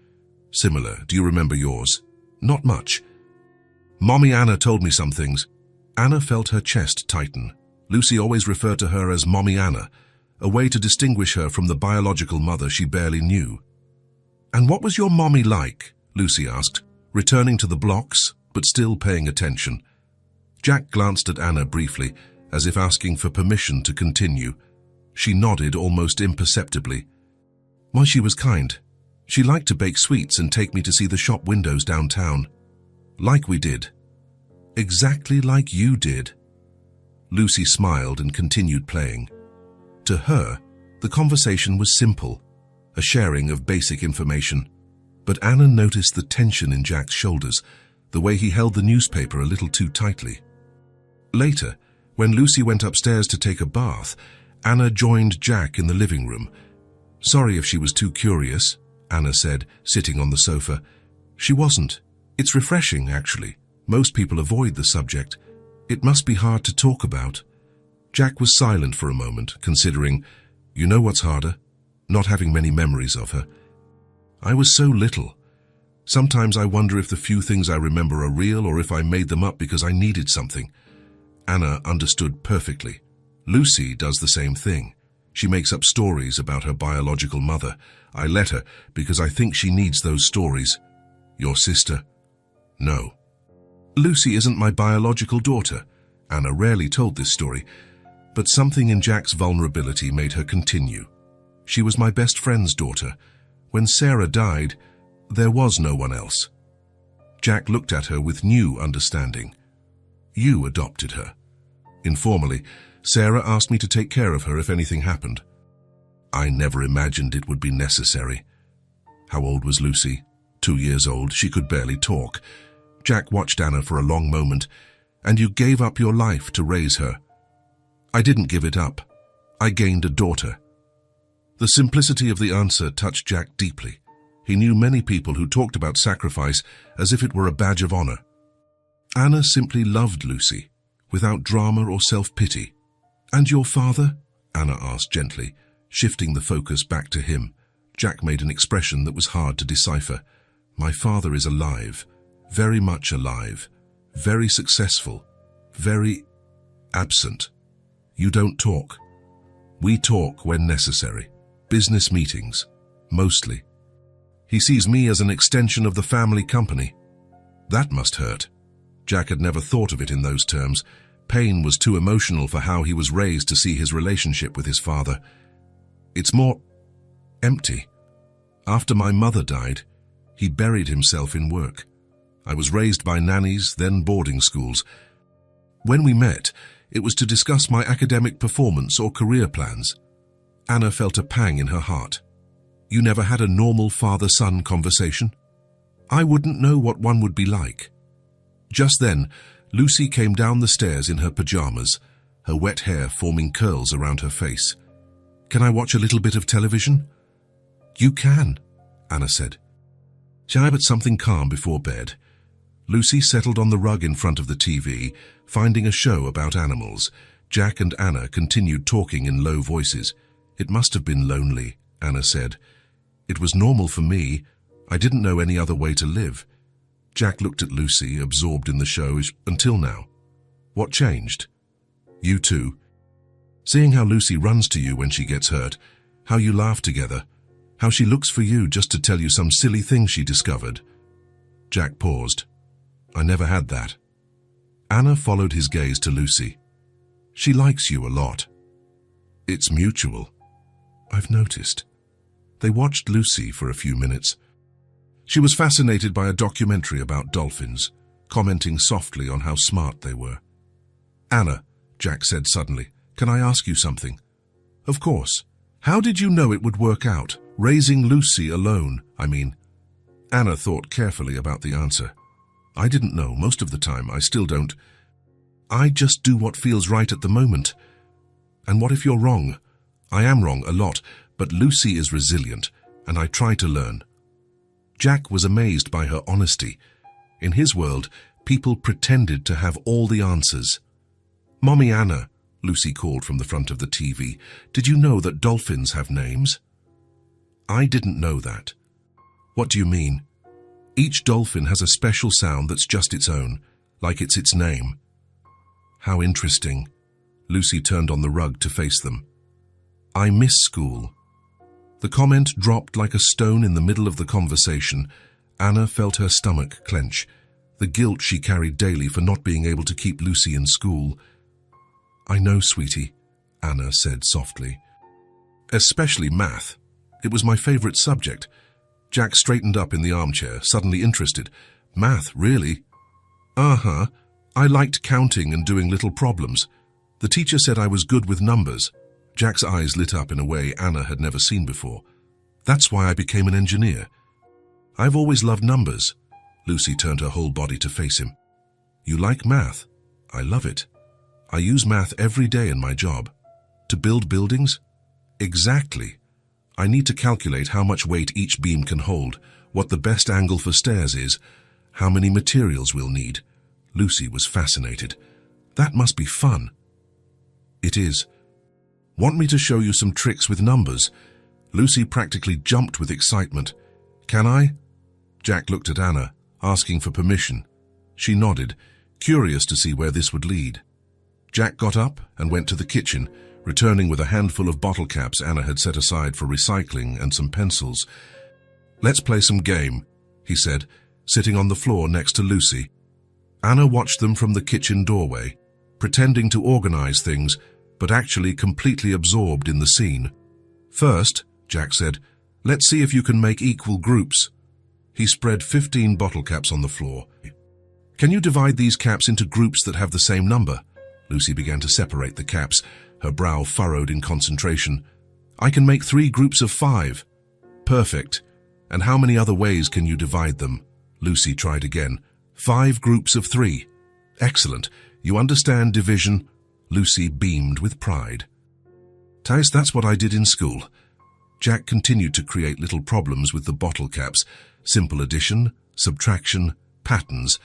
"Similar. Do you remember yours?" "Not much." "Mommy Anna told me some things." Anna felt her chest tighten. Lucy always referred to her as Mommy Anna, a way to distinguish her from the biological mother she barely knew. "And what was your mommy like?" Lucy asked, returning to the blocks, but still paying attention. Jack glanced at Anna briefly, as if asking for permission to continue. She nodded almost imperceptibly. "Why, she was kind. She liked to bake sweets and take me to see the shop windows downtown. Like we did. Exactly like you did." Lucy smiled and continued playing. To her, the conversation was simple, a sharing of basic information. But Anna noticed the tension in Jack's shoulders, the way he held the newspaper a little too tightly. Later, when Lucy went upstairs to take a bath, Anna joined Jack in the living room. "Sorry if she was too curious," Anna said, sitting on the sofa. "She wasn't. It's refreshing, actually. Most people avoid the subject. It must be hard to talk about." Jack was silent for a moment, considering, "You know what's harder? Not having many memories of her. I was so little. Sometimes I wonder if the few things I remember are real or if I made them up because I needed something." Anna understood perfectly. Lucy does the same thing. She makes up stories about her biological mother. I let her because I think she needs those stories. "Your sister?" "No." "Lucy isn't my biological daughter." Anna rarely told this story, but something in Jack's vulnerability made her continue. "She was my best friend's daughter. When Sarah died, there was no one else." Jack looked at her with new understanding. "You adopted her. Informally, Sarah asked me to take care of her if anything happened. I never imagined it would be necessary." How old was Lucy? 2 years old. She could barely talk. Jack watched Anna for a long moment. "And you gave up your life to raise her?" "I didn't give it up. I gained a daughter." The simplicity of the answer touched Jack deeply. He knew many people who talked about sacrifice as if it were a badge of honor. Anna simply loved Lucy, without drama or self-pity. "And your father?" Anna asked gently, shifting the focus back to him. Jack made an expression that was hard to decipher. "My father is alive, very much alive, very successful, very absent. You don't talk." "We talk when necessary. Business meetings, mostly. He sees me as an extension of the family company." That must hurt. Jack had never thought of it in those terms, Pain was too emotional for how he was raised to see his relationship with his father. It's more empty. After my mother died, he buried himself in work. I was raised by nannies, then boarding schools. When we met, it was to discuss my academic performance or career plans. Anna felt a pang in her heart. You never had a normal father-son conversation? I wouldn't know what one would be like. Just then, Lucy came down the stairs in her pajamas, her wet hair forming curls around her face. Can I watch a little bit of television? You can, Anna said. Shall I put something calm before bed? Lucy settled on the rug in front of the TV, finding a show about animals. Jack and Anna continued talking in low voices. It must have been lonely, Anna said. It was normal for me. I didn't know any other way to live. Jack looked at Lucy, absorbed in the show, until now. What changed? You too. Seeing how Lucy runs to you when she gets hurt, how you laugh together, how she looks for you just to tell you some silly thing she discovered. Jack paused. I never had that. Anna followed his gaze to Lucy. She likes you a lot. It's mutual. I've noticed. They watched Lucy for a few minutes. She was fascinated by a documentary about dolphins, commenting softly on how smart they were. Anna, Jack said suddenly, can I ask you something? Of course. How did you know it would work out, raising Lucy alone, I mean? Anna thought carefully about the answer. I didn't know most of the time. I still don't. I just do what feels right at the moment. And what if you're wrong? I am wrong a lot, but Lucy is resilient, and I try to learn. Jack was amazed by her honesty. In his world, people pretended to have all the answers. Mommy Anna, Lucy called from the front of the TV, did you know that dolphins have names? I didn't know that. What do you mean? Each dolphin has a special sound that's just its own, like it's its name. How interesting. Lucy turned on the rug to face them. I miss school. The comment dropped like a stone in the middle of the conversation. Anna felt her stomach clench, the guilt she carried daily for not being able to keep Lucy in school. I know, sweetie, Anna said softly. Especially math. It was my favorite subject. Jack straightened up in the armchair, suddenly interested. Math, really? Uh-huh. I liked counting and doing little problems. The teacher said I was good with numbers. Jack's eyes lit up in a way Anna had never seen before. That's why I became an engineer. I've always loved numbers. Lucy turned her whole body to face him. You like math? I love it. I use math every day in my job. To build buildings? Exactly. I need to calculate how much weight each beam can hold, what the best angle for stairs is, how many materials we'll need. Lucy was fascinated. That must be fun. It is. Want me to show you some tricks with numbers? Lucy practically jumped with excitement. Can I? Jack looked at Anna, asking for permission. She nodded, curious to see where this would lead. Jack got up and went to the kitchen, returning with a handful of bottle caps Anna had set aside for recycling and some pencils. Let's play some game, he said, sitting on the floor next to Lucy. Anna watched them from the kitchen doorway, pretending to organize things, but actually completely absorbed in the scene. First, Jack said, let's see if you can make equal groups. He spread 15 bottle caps on the floor. Can you divide these caps into groups that have the same number? Lucy began to separate the caps, her brow furrowed in concentration. I can make 3 groups of 5. Perfect. And how many other ways can you divide them? Lucy tried again. 5 groups of 3. Excellent. You understand division? Lucy beamed with pride. Tice, that's what I did in school. Jack continued to create little problems with the bottle caps. Simple addition, subtraction, patterns.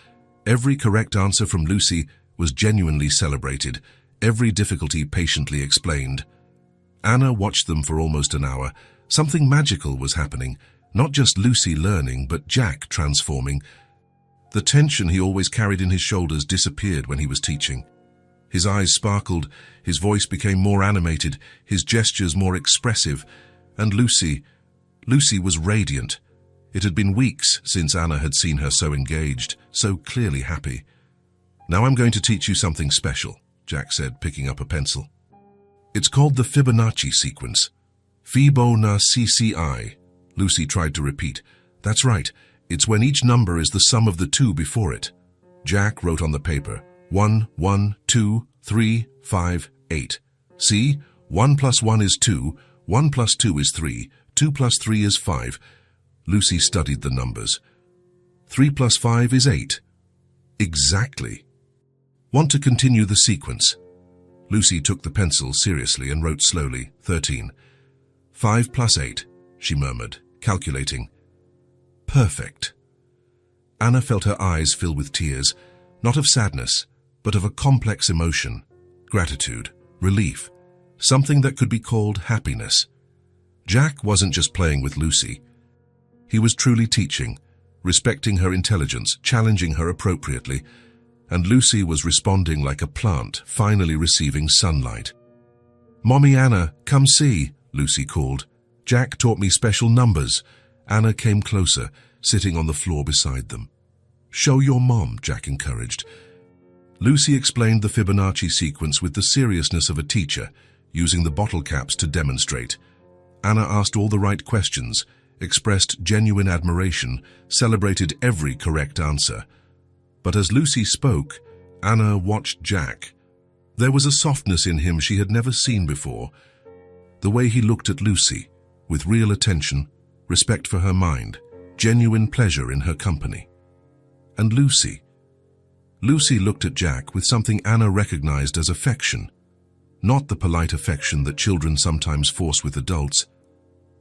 Every correct answer from Lucy was genuinely celebrated, every difficulty patiently explained. Anna watched them for almost an hour. Something magical was happening, not just Lucy learning, but Jack transforming. The tension he always carried in his shoulders disappeared when he was teaching. His eyes sparkled, his voice became more animated, his gestures more expressive, and Lucy was radiant. It had been weeks since Anna had seen her so engaged, so clearly happy. Now I'm going to teach you something special, Jack said, picking up a pencil. It's called the Fibonacci sequence. Fibonacci. Lucy tried to repeat. That's right. It's when each number is the sum of the two before it. Jack wrote on the paper, 1, 1, 2, 3, 5, 8. See? 1 plus 1 is 2, 1 plus 2 is 3, 2 plus 3 is 5. Lucy studied the numbers. 3 plus 5 is 8. Exactly. Want to continue the sequence? Lucy took the pencil seriously and wrote slowly, 13. 5 plus 8, she murmured, calculating. Perfect. Anna felt her eyes fill with tears, not of sadness, but of a complex emotion, gratitude, relief, something that could be called happiness. Jack wasn't just playing with Lucy. He was truly teaching, respecting her intelligence, challenging her appropriately, and Lucy was responding like a plant, finally receiving sunlight. Mommy Anna, come see, Lucy called. Jack taught me special numbers. Anna came closer, sitting on the floor beside them. Show your mom, Jack encouraged. Lucy explained the Fibonacci sequence with the seriousness of a teacher, using the bottle caps to demonstrate. Anna asked all the right questions, expressed genuine admiration, celebrated every correct answer. But as Lucy spoke, Anna watched Jack. There was a softness in him she had never seen before. The way he looked at Lucy, with real attention, respect for her mind, genuine pleasure in her company. And Lucy looked at Jack with something Anna recognized as affection, not the polite affection that children sometimes force with adults,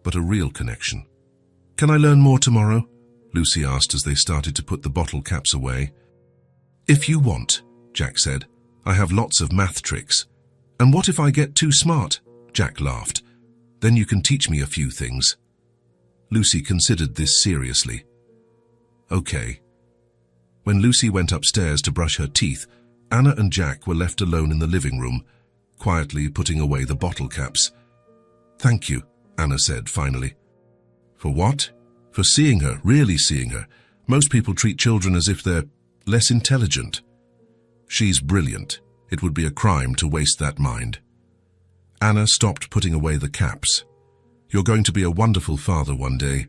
but a real connection. Can I learn more tomorrow? Lucy asked as they started to put the bottle caps away. If you want, Jack said. I have lots of math tricks. And what if I get too smart? Jack laughed. Then you can teach me a few things. Lucy considered this seriously. Okay. When Lucy went upstairs to brush her teeth, Anna and Jack were left alone in the living room, quietly putting away the bottle caps. Thank you, Anna said finally. For what? For seeing her, really seeing her. Most people treat children as if they're less intelligent. She's brilliant. It would be a crime to waste that mind. Anna stopped putting away the caps. You're going to be a wonderful father one day.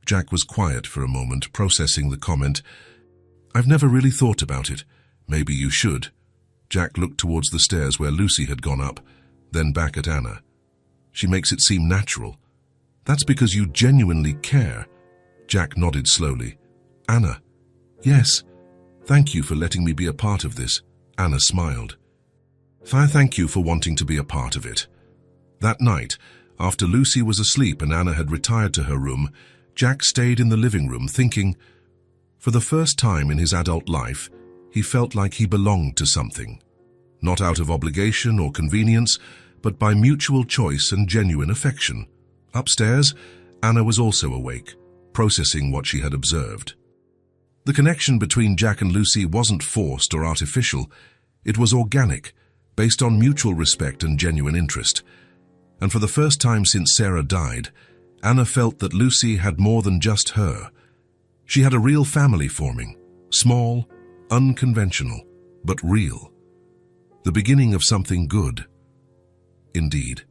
Jack was quiet for a moment, processing the comment. I've never really thought about it. Maybe you should. Jack looked towards the stairs where Lucy had gone up, then back at Anna. She makes it seem natural. That's because you genuinely care. Jack nodded slowly. Anna. Yes. Thank you for letting me be a part of this. Anna smiled. Thank you for wanting to be a part of it. That night, after Lucy was asleep and Anna had retired to her room, Jack stayed in the living room thinking. For the first time in his adult life, he felt like he belonged to something. Not out of obligation or convenience, but by mutual choice and genuine affection. Upstairs, Anna was also awake, processing what she had observed. The connection between Jack and Lucy wasn't forced or artificial. It was organic, based on mutual respect and genuine interest. And for the first time since Sarah died, Anna felt that Lucy had more than just her. She had a real family forming, small, unconventional, but real. The beginning of something good. Indeed.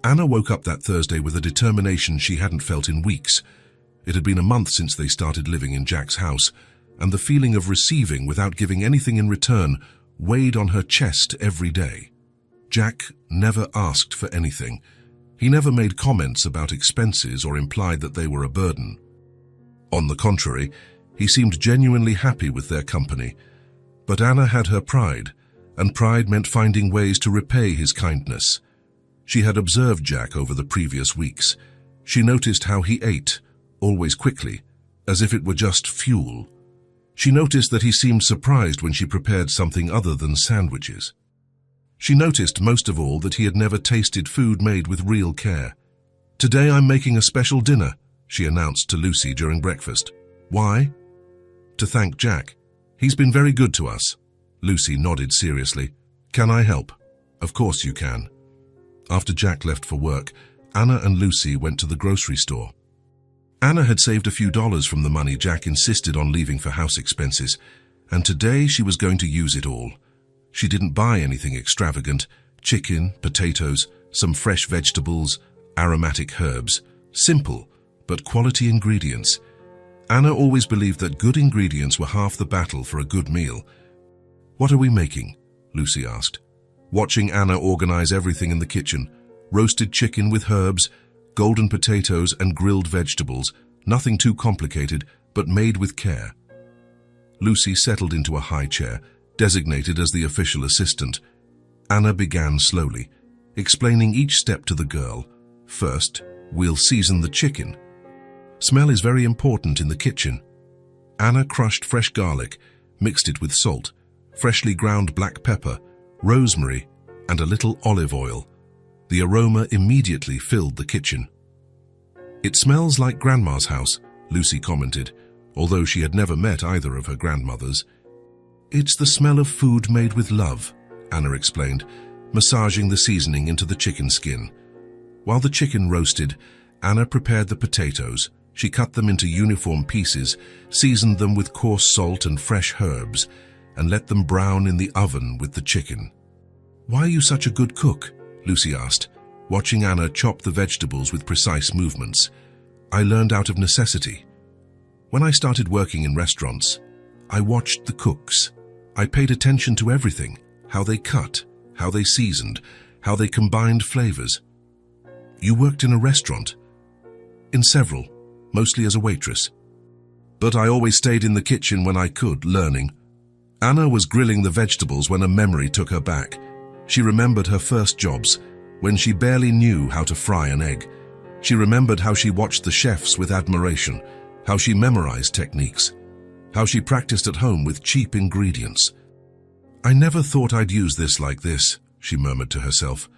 Anna woke up that Thursday with a determination she hadn't felt in weeks. It had been a month since they started living in Jack's house, and the feeling of receiving without giving anything in return weighed on her chest every day. Jack never asked for anything. He never made comments about expenses or implied that they were a burden. On the contrary, he seemed genuinely happy with their company. But Anna had her pride, and pride meant finding ways to repay his kindness. She had observed Jack over the previous weeks. She noticed how he ate, always quickly, as if it were just fuel. She noticed that he seemed surprised when she prepared something other than sandwiches. She noticed most of all that he had never tasted food made with real care. Today I'm making a special dinner, she announced to Lucy during breakfast. Why? To thank Jack. He's been very good to us. Lucy nodded seriously. Can I help? Of course you can. After Jack left for work, Anna and Lucy went to the grocery store. Anna had saved a few dollars from the money Jack insisted on leaving for house expenses, and today she was going to use it all. She didn't buy anything extravagant. Chicken, potatoes, some fresh vegetables, aromatic herbs. Simple, but quality ingredients. Anna always believed that good ingredients were half the battle for a good meal. "What are we making?" Lucy asked, watching Anna organize everything in the kitchen. Roasted chicken with herbs, golden potatoes and grilled vegetables. Nothing too complicated, but made with care. Lucy settled into a high chair, designated as the official assistant. Anna began slowly, explaining each step to the girl. "First, we'll season the chicken. Smell is very important in the kitchen." Anna crushed fresh garlic, mixed it with salt, freshly ground black pepper, rosemary, and a little olive oil. The aroma immediately filled the kitchen. "It smells like Grandma's house," Lucy commented, although she had never met either of her grandmothers. "It's the smell of food made with love," Anna explained, massaging the seasoning into the chicken skin. While the chicken roasted, Anna prepared the potatoes. She cut them into uniform pieces, seasoned them with coarse salt and fresh herbs, and let them brown in the oven with the chicken. "Why are you such a good cook?" Lucy asked, watching Anna chop the vegetables with precise movements. "I learned out of necessity. When I started working in restaurants, I watched the cooks. I paid attention to everything, how they cut, how they seasoned, how they combined flavors." "You worked in a restaurant?" "In several, mostly as a waitress. But I always stayed in the kitchen when I could, learning." Anna was grilling the vegetables when a memory took her back. She remembered her first jobs, when she barely knew how to fry an egg. She remembered how she watched the chefs with admiration, how she memorized techniques, how she practiced at home with cheap ingredients. "I never thought I'd use this like this," she murmured to herself.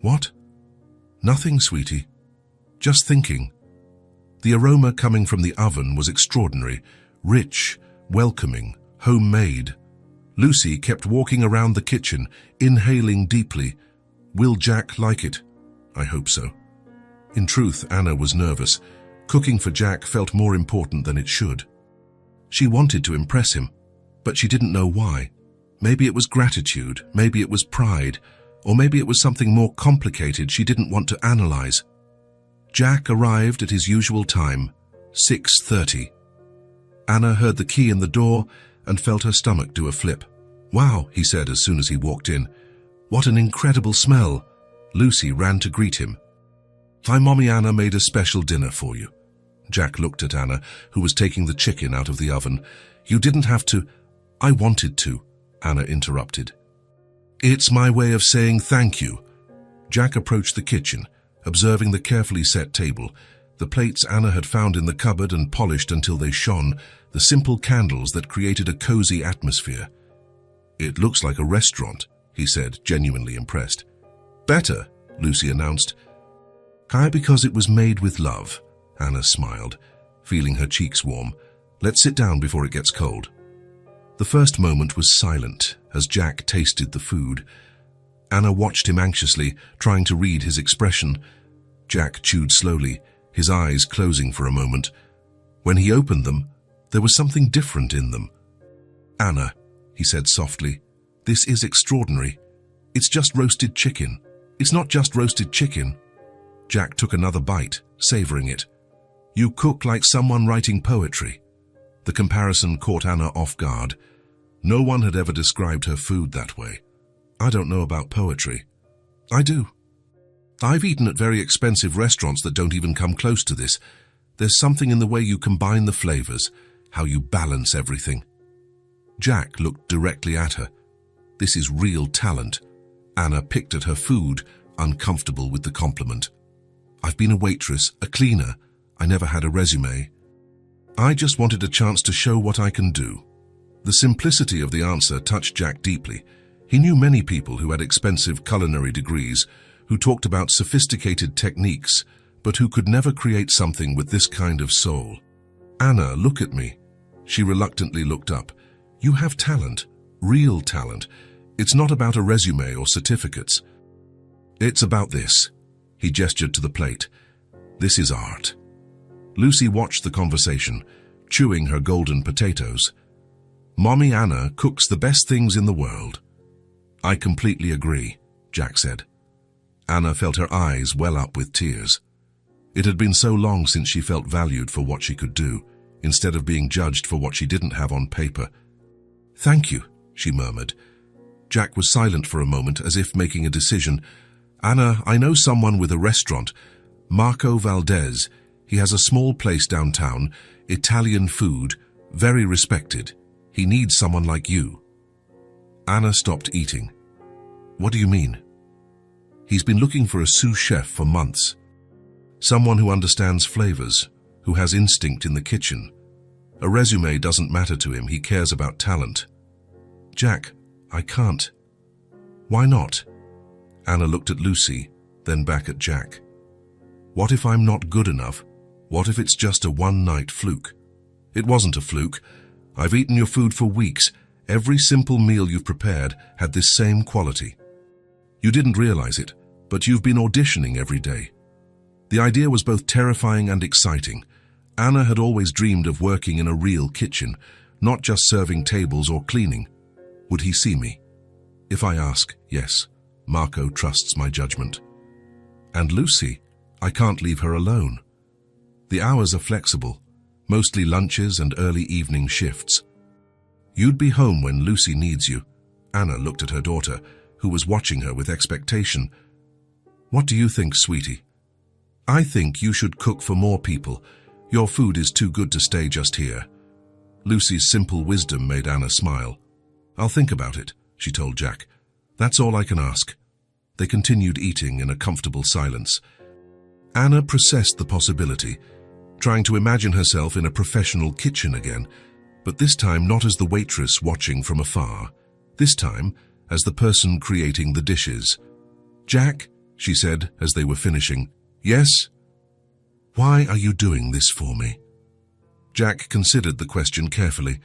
"What?" "Nothing, sweetie. Just thinking." The aroma coming from the oven was extraordinary, rich, welcoming, homemade. Lucy kept walking around the kitchen, inhaling deeply. "Will Jack like it?" "I hope so." In truth, Anna was nervous. Cooking for Jack felt more important than it should. She wanted to impress him, but she didn't know why. Maybe it was gratitude, maybe it was pride, or maybe it was something more complicated she didn't want to analyze. Jack arrived at his usual time, 6:30. Anna heard the key in the door and felt her stomach do a flip. "Wow," he said as soon as he walked in. "What an incredible smell." Lucy ran to greet him. "My mommy Anna made a special dinner for you." Jack looked at Anna, who was taking the chicken out of the oven. "You didn't have to." "I wanted to," Anna interrupted. "It's my way of saying thank you." Jack approached the kitchen, observing the carefully set table, the plates Anna had found in the cupboard and polished until they shone, the simple candles that created a cozy atmosphere. "It looks like a restaurant," he said, genuinely impressed. "Better," Lucy announced. "Because it was made with love," Anna smiled, feeling her cheeks warm. "Let's sit down before it gets cold." The first moment was silent as Jack tasted the food. Anna watched him anxiously, trying to read his expression. Jack chewed slowly, his eyes closing for a moment. When he opened them, there was something different in them. "Anna," he said softly, "this is extraordinary. It's just roasted chicken. It's not just roasted chicken." Jack took another bite, savoring it. "You cook like someone writing poetry." The comparison caught Anna off guard. No one had ever described her food that way. "I don't know about poetry." "I do. I've eaten at very expensive restaurants that don't even come close to this. There's something in the way you combine the flavors, how you balance everything." Jack looked directly at her. "This is real talent." Anna picked at her food, uncomfortable with the compliment. "I've been a waitress, a cleaner. I never had a resume. I just wanted a chance to show what I can do." The simplicity of the answer touched Jack deeply. He knew many people who had expensive culinary degrees, who talked about sophisticated techniques, but who could never create something with this kind of soul. "Anna, look at me." She reluctantly looked up. "You have talent, real talent. It's not about a resume or certificates. It's about this." He gestured to the plate. "This is art." Lucy watched the conversation, chewing her golden potatoes. "Mommy Anna cooks the best things in the world." I completely agree, Jack said. Anna felt her eyes well up with tears. It had been so long since she felt valued for what she could do, instead of being judged for what she didn't have on paper. Thank you, she murmured. Jack was silent for a moment, as if making a decision. Anna, I know someone with a restaurant. Marco Valdez. He has a small place downtown, Italian food, very respected. He needs someone like you. Anna stopped eating. What do you mean? He's been looking for a sous chef for months. Someone who understands flavors, who has instinct in the kitchen. A resume doesn't matter to him, he cares about talent. Jack, I can't. Why not? Anna looked at Lucy, then back at Jack. What if I'm not good enough? What if it's just a one-night fluke? It wasn't a fluke. I've eaten your food for weeks. Every simple meal you've prepared had this same quality. You didn't realize it, but you've been auditioning every day. The idea was both terrifying and exciting. Anna had always dreamed of working in a real kitchen, not just serving tables or cleaning. Would he see me? If I ask, yes. Marco trusts my judgment. And Lucy, I can't leave her alone. The hours are flexible, mostly lunches and early evening shifts. You'd be home when Lucy needs you. Anna looked at her daughter, who was watching her with expectation. What do you think, sweetie? I think you should cook for more people. Your food is too good to stay just here. Lucy's simple wisdom made Anna smile. I'll think about it, she told Jack. That's all I can ask. They continued eating in a comfortable silence. Anna processed the possibility, trying to imagine herself in a professional kitchen again, but this time not as the waitress watching from afar. This time as the person creating the dishes. Jack, she said as they were finishing. Yes? Why are you doing this for me? Jack considered the question carefully.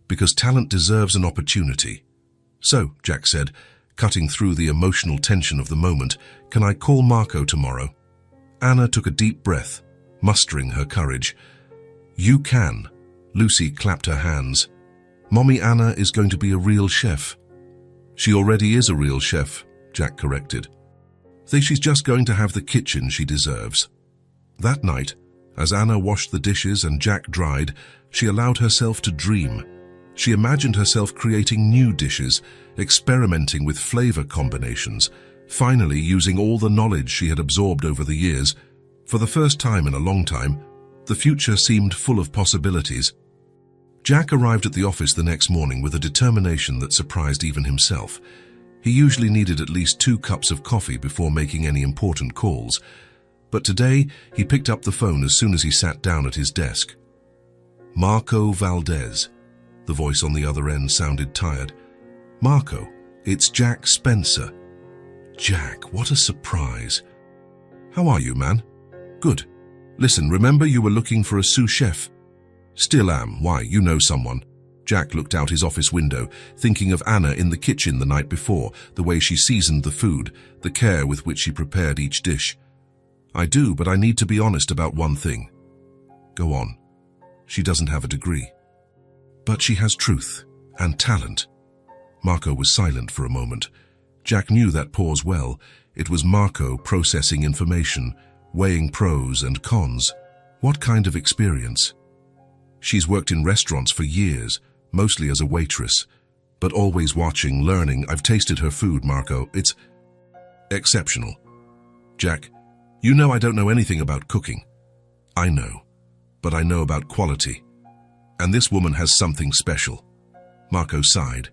Because talent deserves an opportunity. So, Jack said, cutting through the emotional tension of the moment, can I call Marco tomorrow? Anna took a deep breath, mustering her courage. You can. Lucy clapped her hands. Mommy Anna is going to be a real chef. She already is a real chef, Jack corrected. Think she's just going to have the kitchen she deserves. That night, as Anna washed the dishes and Jack dried, she allowed herself to dream. She imagined herself creating new dishes, experimenting with flavor combinations, finally using all the knowledge she had absorbed over the years. For the first time in a long time, the future seemed full of possibilities. Jack arrived at the office the next morning with a determination that surprised even himself. He usually needed at least 2 cups of coffee before making any important calls, but today he picked up the phone as soon as he sat down at his desk. Marco Valdez. The voice on the other end sounded tired. Marco, it's Jack Spencer. Jack, what a surprise. How are you, man? Good. Listen, remember you were looking for a sous chef? Still am. Why, you know someone. Jack looked out his office window, thinking of Anna in the kitchen the night before, the way she seasoned the food, the care with which she prepared each dish. I do, but I need to be honest about one thing. Go on. She doesn't have a degree. But she has truth and talent. Marco was silent for a moment. Jack knew that pause well. It was Marco processing information, weighing pros and cons. What kind of experience? She's worked in restaurants for years, mostly as a waitress, but always watching, learning. I've tasted her food, Marco. It's exceptional. Jack, you know I don't know anything about cooking. I know, but I know about quality. And this woman has something special. Marco sighed.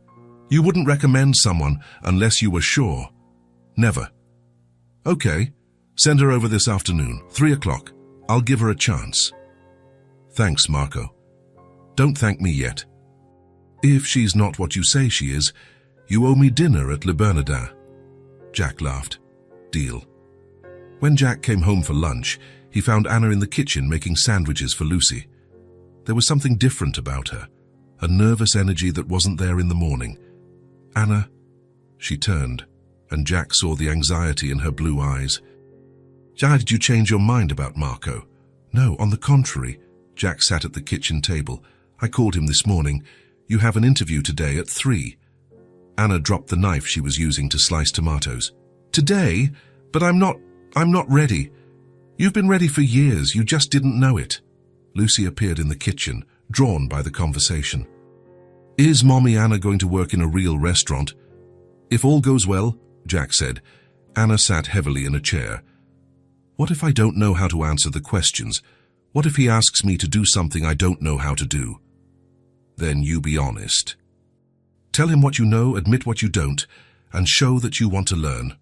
You wouldn't recommend someone unless you were sure. Never. Okay, send her over this afternoon, 3 o'clock. I'll give her a chance. Thanks, Marco. Don't thank me yet. If she's not what you say she is, you owe me dinner at Le Bernardin. Jack laughed. Deal. When Jack came home for lunch, he found Anna in the kitchen making sandwiches for Lucy. There was something different about her, a nervous energy that wasn't there in the morning. Anna, she turned, and Jack saw the anxiety in her blue eyes. Did you change your mind about Marco? No, on the contrary. Jack sat at the kitchen table. I called him this morning. You have an interview today at 3. Anna dropped the knife she was using to slice tomatoes. Today? But I'm not ready. You've been ready for years, you just didn't know it. Lucy appeared in the kitchen, drawn by the conversation. Is Mommy Anna going to work in a real restaurant? If all goes well, Jack said. Anna sat heavily in a chair. What if I don't know how to answer the questions? What if he asks me to do something I don't know how to do? Then you be honest. Tell him what you know, admit what you don't, and show that you want to learn.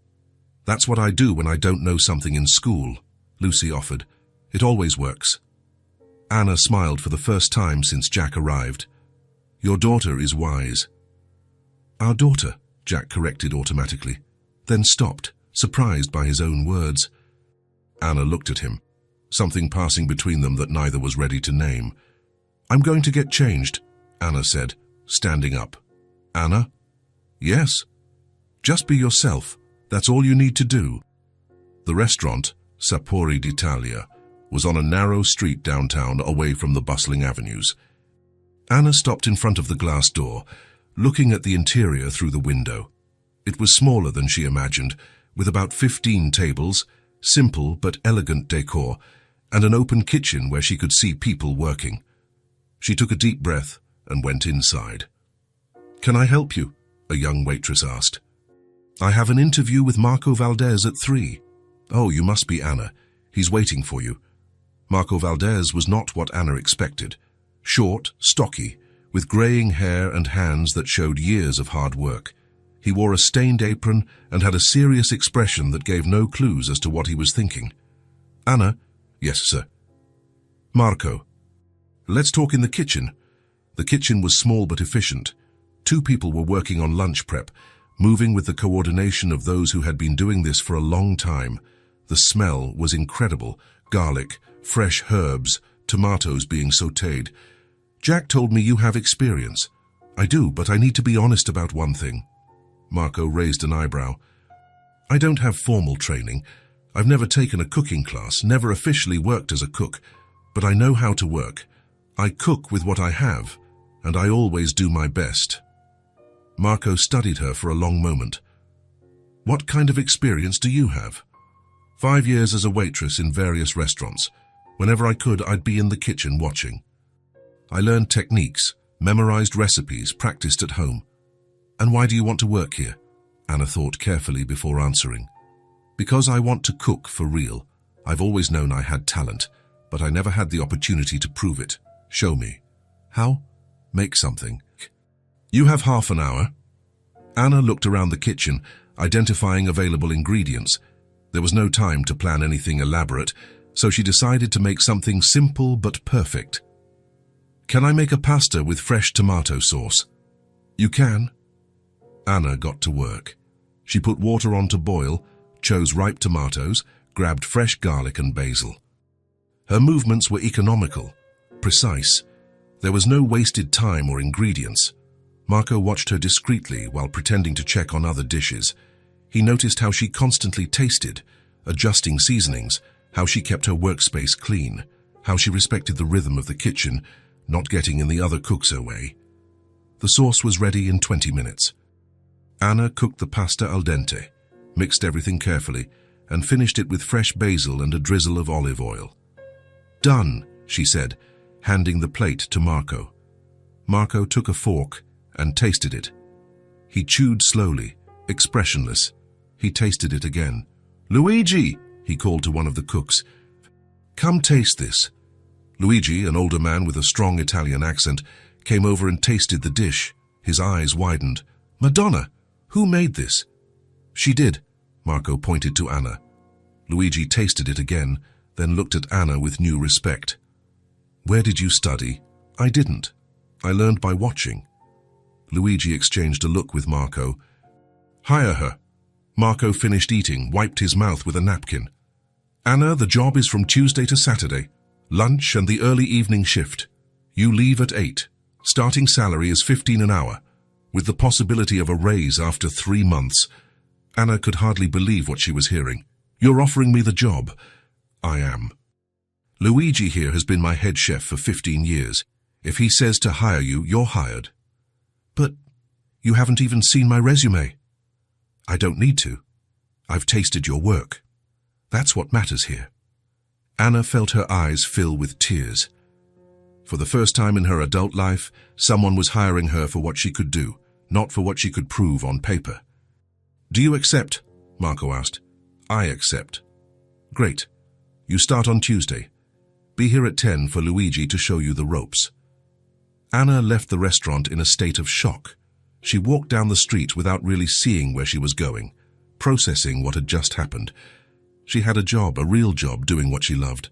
That's what I do when I don't know something in school, Lucy offered. It always works. Anna smiled for the first time since Jack arrived. Your daughter is wise. Our daughter, Jack corrected automatically, then stopped, surprised by his own words. Anna looked at him, something passing between them that neither was ready to name. I'm going to get changed, Anna said, standing up. Anna? Yes. Just be yourself. That's all you need to do. The restaurant, Sapori d'Italia, was on a narrow street downtown away from the bustling avenues. Anna stopped in front of the glass door, looking at the interior through the window. It was smaller than she imagined, with about 15 tables, simple but elegant decor, and an open kitchen where she could see people working. She took a deep breath and went inside. Can I help you? A young waitress asked. I have an interview with Marco Valdez at 3. Oh, you must be Anna. He's waiting for you. Marco Valdez was not what Anna expected. Short, stocky, with graying hair and hands that showed years of hard work. He wore a stained apron and had a serious expression that gave no clues as to what he was thinking. Anna? Yes, sir. Marco. Let's talk in the kitchen. The kitchen was small but efficient. 2 people were working on lunch prep, moving with the coordination of those who had been doing this for a long time. The smell was incredible. Garlic, fresh herbs, tomatoes being sautéed. Jack told me you have experience. I do, but I need to be honest about one thing. Marco raised an eyebrow. I don't have formal training. I've never taken a cooking class, never officially worked as a cook, but I know how to work. I cook with what I have, and I always do my best. Marco studied her for a long moment. What kind of experience do you have? 5 years as a waitress in various restaurants. Whenever I could, I'd be in the kitchen watching. I learned techniques, memorized recipes, practiced at home. And why do you want to work here? Anna thought carefully before answering. Because I want to cook for real. I've always known I had talent, but I never had the opportunity to prove it. Show me. How? Make something. You have half an hour. Anna looked around the kitchen, identifying available ingredients. There was no time to plan anything elaborate, so she decided to make something simple but perfect. Can I make a pasta with fresh tomato sauce? You can. Anna got to work. She put water on to boil, chose ripe tomatoes, grabbed fresh garlic and basil. Her movements were economical, precise. There was no wasted time or ingredients. Marco watched her discreetly while pretending to check on other dishes. He noticed how she constantly tasted, adjusting seasonings, how she kept her workspace clean, how she respected the rhythm of the kitchen, not getting in the other cook's way. The sauce was ready in 20 minutes. Anna cooked the pasta al dente, mixed everything carefully, and finished it with fresh basil and a drizzle of olive oil. Done, she said, handing the plate to Marco. Marco took a fork and tasted it. He chewed slowly, expressionless. He tasted it again. Luigi, he called to one of the cooks. Come taste this. Luigi, an older man with a strong Italian accent, came over and tasted the dish. His eyes widened. Madonna, who made this? She did. Marco pointed to Anna. Luigi tasted it again, then looked at Anna with new respect. Where did you study? I didn't. I learned by watching. Luigi exchanged a look with Marco. Hire her. Marco finished eating, wiped his mouth with a napkin. Anna, the job is from Tuesday to Saturday. Lunch and the early evening shift. You leave at 8. Starting salary is 15 an hour, with the possibility of a raise after 3 months. Anna could hardly believe what she was hearing. You're offering me the job. I am. Luigi here has been my head chef for 15 years. If he says to hire you, you're hired. But You haven't even seen my resume." "I don't need to. I've tasted your work. That's what matters here." Anna felt her eyes fill with tears. For the first time in her adult life, someone was hiring her for what she could do, not for what she could prove on paper. "Do you accept?" Marco asked. "I accept." "Great. You start on Tuesday. Be here at 10 for Luigi to show you the ropes." Anna left the restaurant in a state of shock. She walked down the street without really seeing where she was going, processing what had just happened. She had a job, a real job, doing what she loved.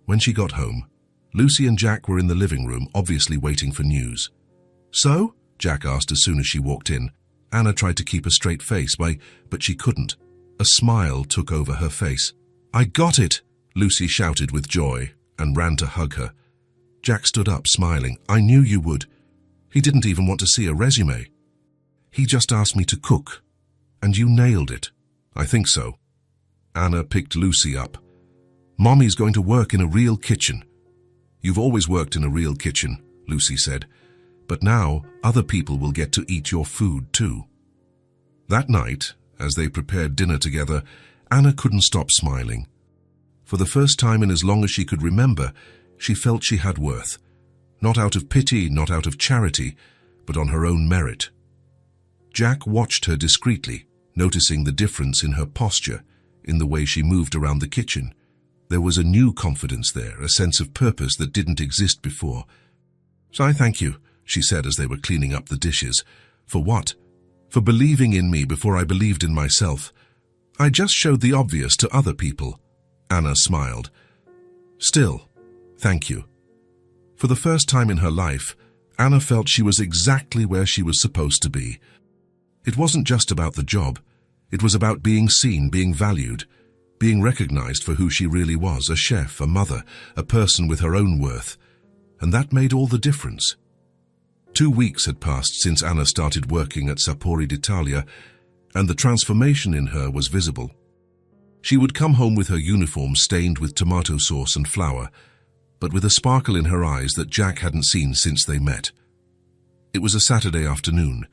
When she got home, Lucy and Jack were in the living room, obviously waiting for news. "So?" Jack asked as soon as she walked in. Anna tried to keep a straight face, but she couldn't. A smile took over her face. "I got it!" Lucy shouted with joy and ran to hug her. Jack stood up, smiling. "I knew you would. He didn't even want to see a resume. He just asked me to cook. And you nailed it." "I think so." Anna picked Lucy up. "Mommy's going to work in a real kitchen." "You've always worked in a real kitchen," Lucy said. "But now other people will get to eat your food too." That night, as they prepared dinner together, Anna couldn't stop smiling. For the first time in as long as she could remember, she felt she had worth. Not out of pity, not out of charity, but on her own merit. Jack watched her discreetly, noticing the difference in her posture, in the way she moved around the kitchen. There was a new confidence there, a sense of purpose that didn't exist before. "So I thank you," she said as they were cleaning up the dishes. "For what?" "For believing in me before I believed in myself. I just showed the obvious to other people." Anna smiled. "Still, thank you." For the first time in her life, Anna felt she was exactly where she was supposed to be. It wasn't just about the job. It was about being seen, being valued, being recognized for who she really was, a chef, a mother, a person with her own worth. And that made all the difference. 2 weeks had passed since Anna started working at Sapori d'Italia, and the transformation in her was visible. She would come home with her uniform stained with tomato sauce and flour, but with a sparkle in her eyes that Jack hadn't seen since they met. It was a Saturday afternoon,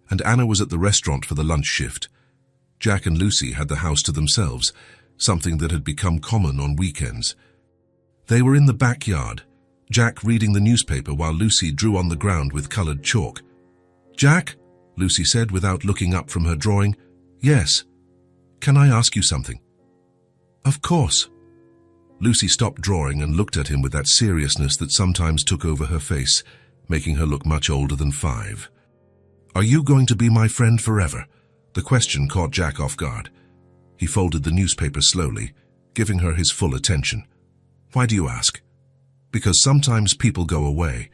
and Anna was at the restaurant for the lunch shift. Jack and Lucy had the house to themselves, something that had become common on weekends. They were in the backyard, Jack reading the newspaper while Lucy drew on the ground with colored chalk. "Jack," Lucy said without looking up from her drawing. "Yes. Can I ask you something?" "Of course." Lucy stopped drawing and looked at him with that seriousness that sometimes took over her face, making her look much older than 5. "Are you going to be my friend forever?" The question caught Jack off guard. He folded the newspaper slowly, giving her his full attention. "Why do you ask?" "Because sometimes people go away,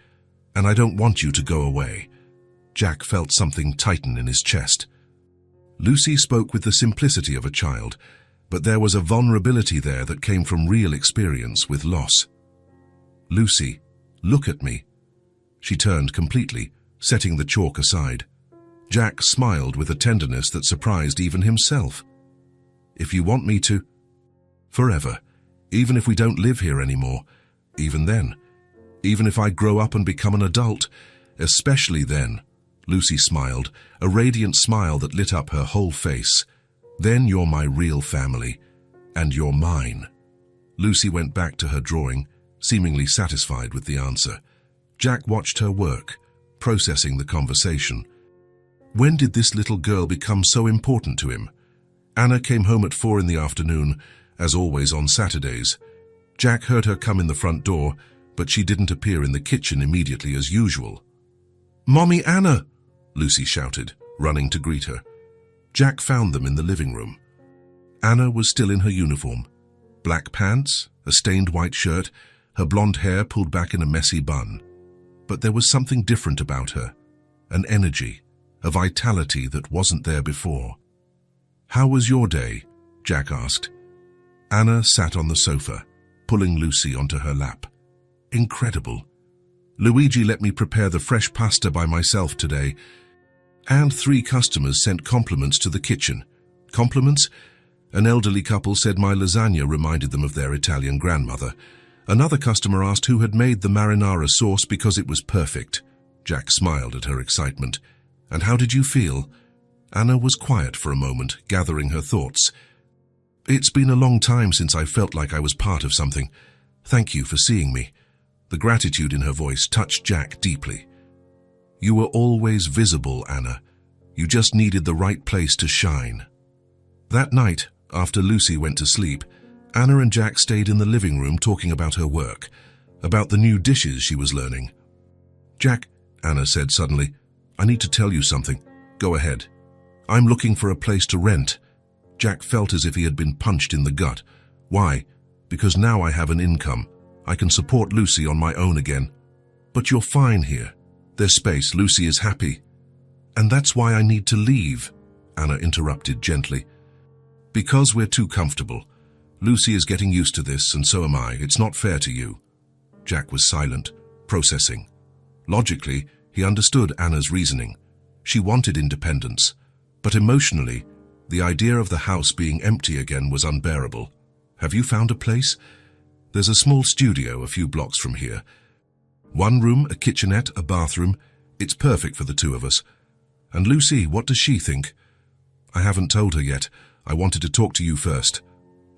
and I don't want you to go away." Jack felt something tighten in his chest. Lucy spoke with the simplicity of a child, but there was a vulnerability there that came from real experience with loss. "Lucy, look at me." She turned completely, setting the chalk aside. Jack smiled with a tenderness that surprised even himself. "If you want me to..." "Forever, even if we don't live here anymore, even then, even if I grow up and become an adult, especially then." Lucy smiled, a radiant smile that lit up her whole face. "Then you're my real family, and you're mine." Lucy went back to her drawing, seemingly satisfied with the answer. Jack watched her work, processing the conversation. When did this little girl become so important to him? Anna came home at 4 in the afternoon, as always on Saturdays. Jack heard her come in the front door, but she didn't appear in the kitchen immediately as usual. "Mommy Anna!" Lucy shouted, running to greet her. Jack found them in the living room. Anna was still in her uniform. Black pants, a stained white shirt, her blonde hair pulled back in a messy bun. But there was something different about her, an energy, a vitality that wasn't there before. "How was your day?" Jack asked. Anna sat on the sofa, pulling Lucy onto her lap. "Incredible. Luigi let me prepare the fresh pasta by myself today, and 3 customers sent compliments to the kitchen." "Compliments?" An elderly couple said my lasagna reminded them of their Italian grandmother. Another customer asked who had made the marinara sauce because it was perfect. Jack smiled at her excitement. And how did you feel? Anna was quiet for a moment, gathering her thoughts. It's been a long time since I felt like I was part of something. Thank you for seeing me. The gratitude in her voice touched Jack deeply. You were always visible, Anna. You just needed the right place to shine. That night, after Lucy went to sleep, Anna and Jack stayed in the living room talking about her work, about the new dishes she was learning. Jack, Anna said suddenly, I need to tell you something. Go ahead. I'm looking for a place to rent. Jack felt as if he had been punched in the gut. Why? Because now I have an income. I can support Lucy on my own again. But you're fine here. There's space. Lucy is happy. And that's why I need to leave, Anna interrupted gently. Because we're too comfortable. Lucy is getting used to this, and so am I. It's not fair to you. Jack was silent, processing. Logically, he understood Anna's reasoning. She wanted independence. But emotionally, the idea of the house being empty again was unbearable. Have you found a place? There's a small studio a few blocks from here. One room, a kitchenette, a bathroom. It's perfect for the two of us. And Lucy, what does she think? I haven't told her yet. I wanted to talk to you first.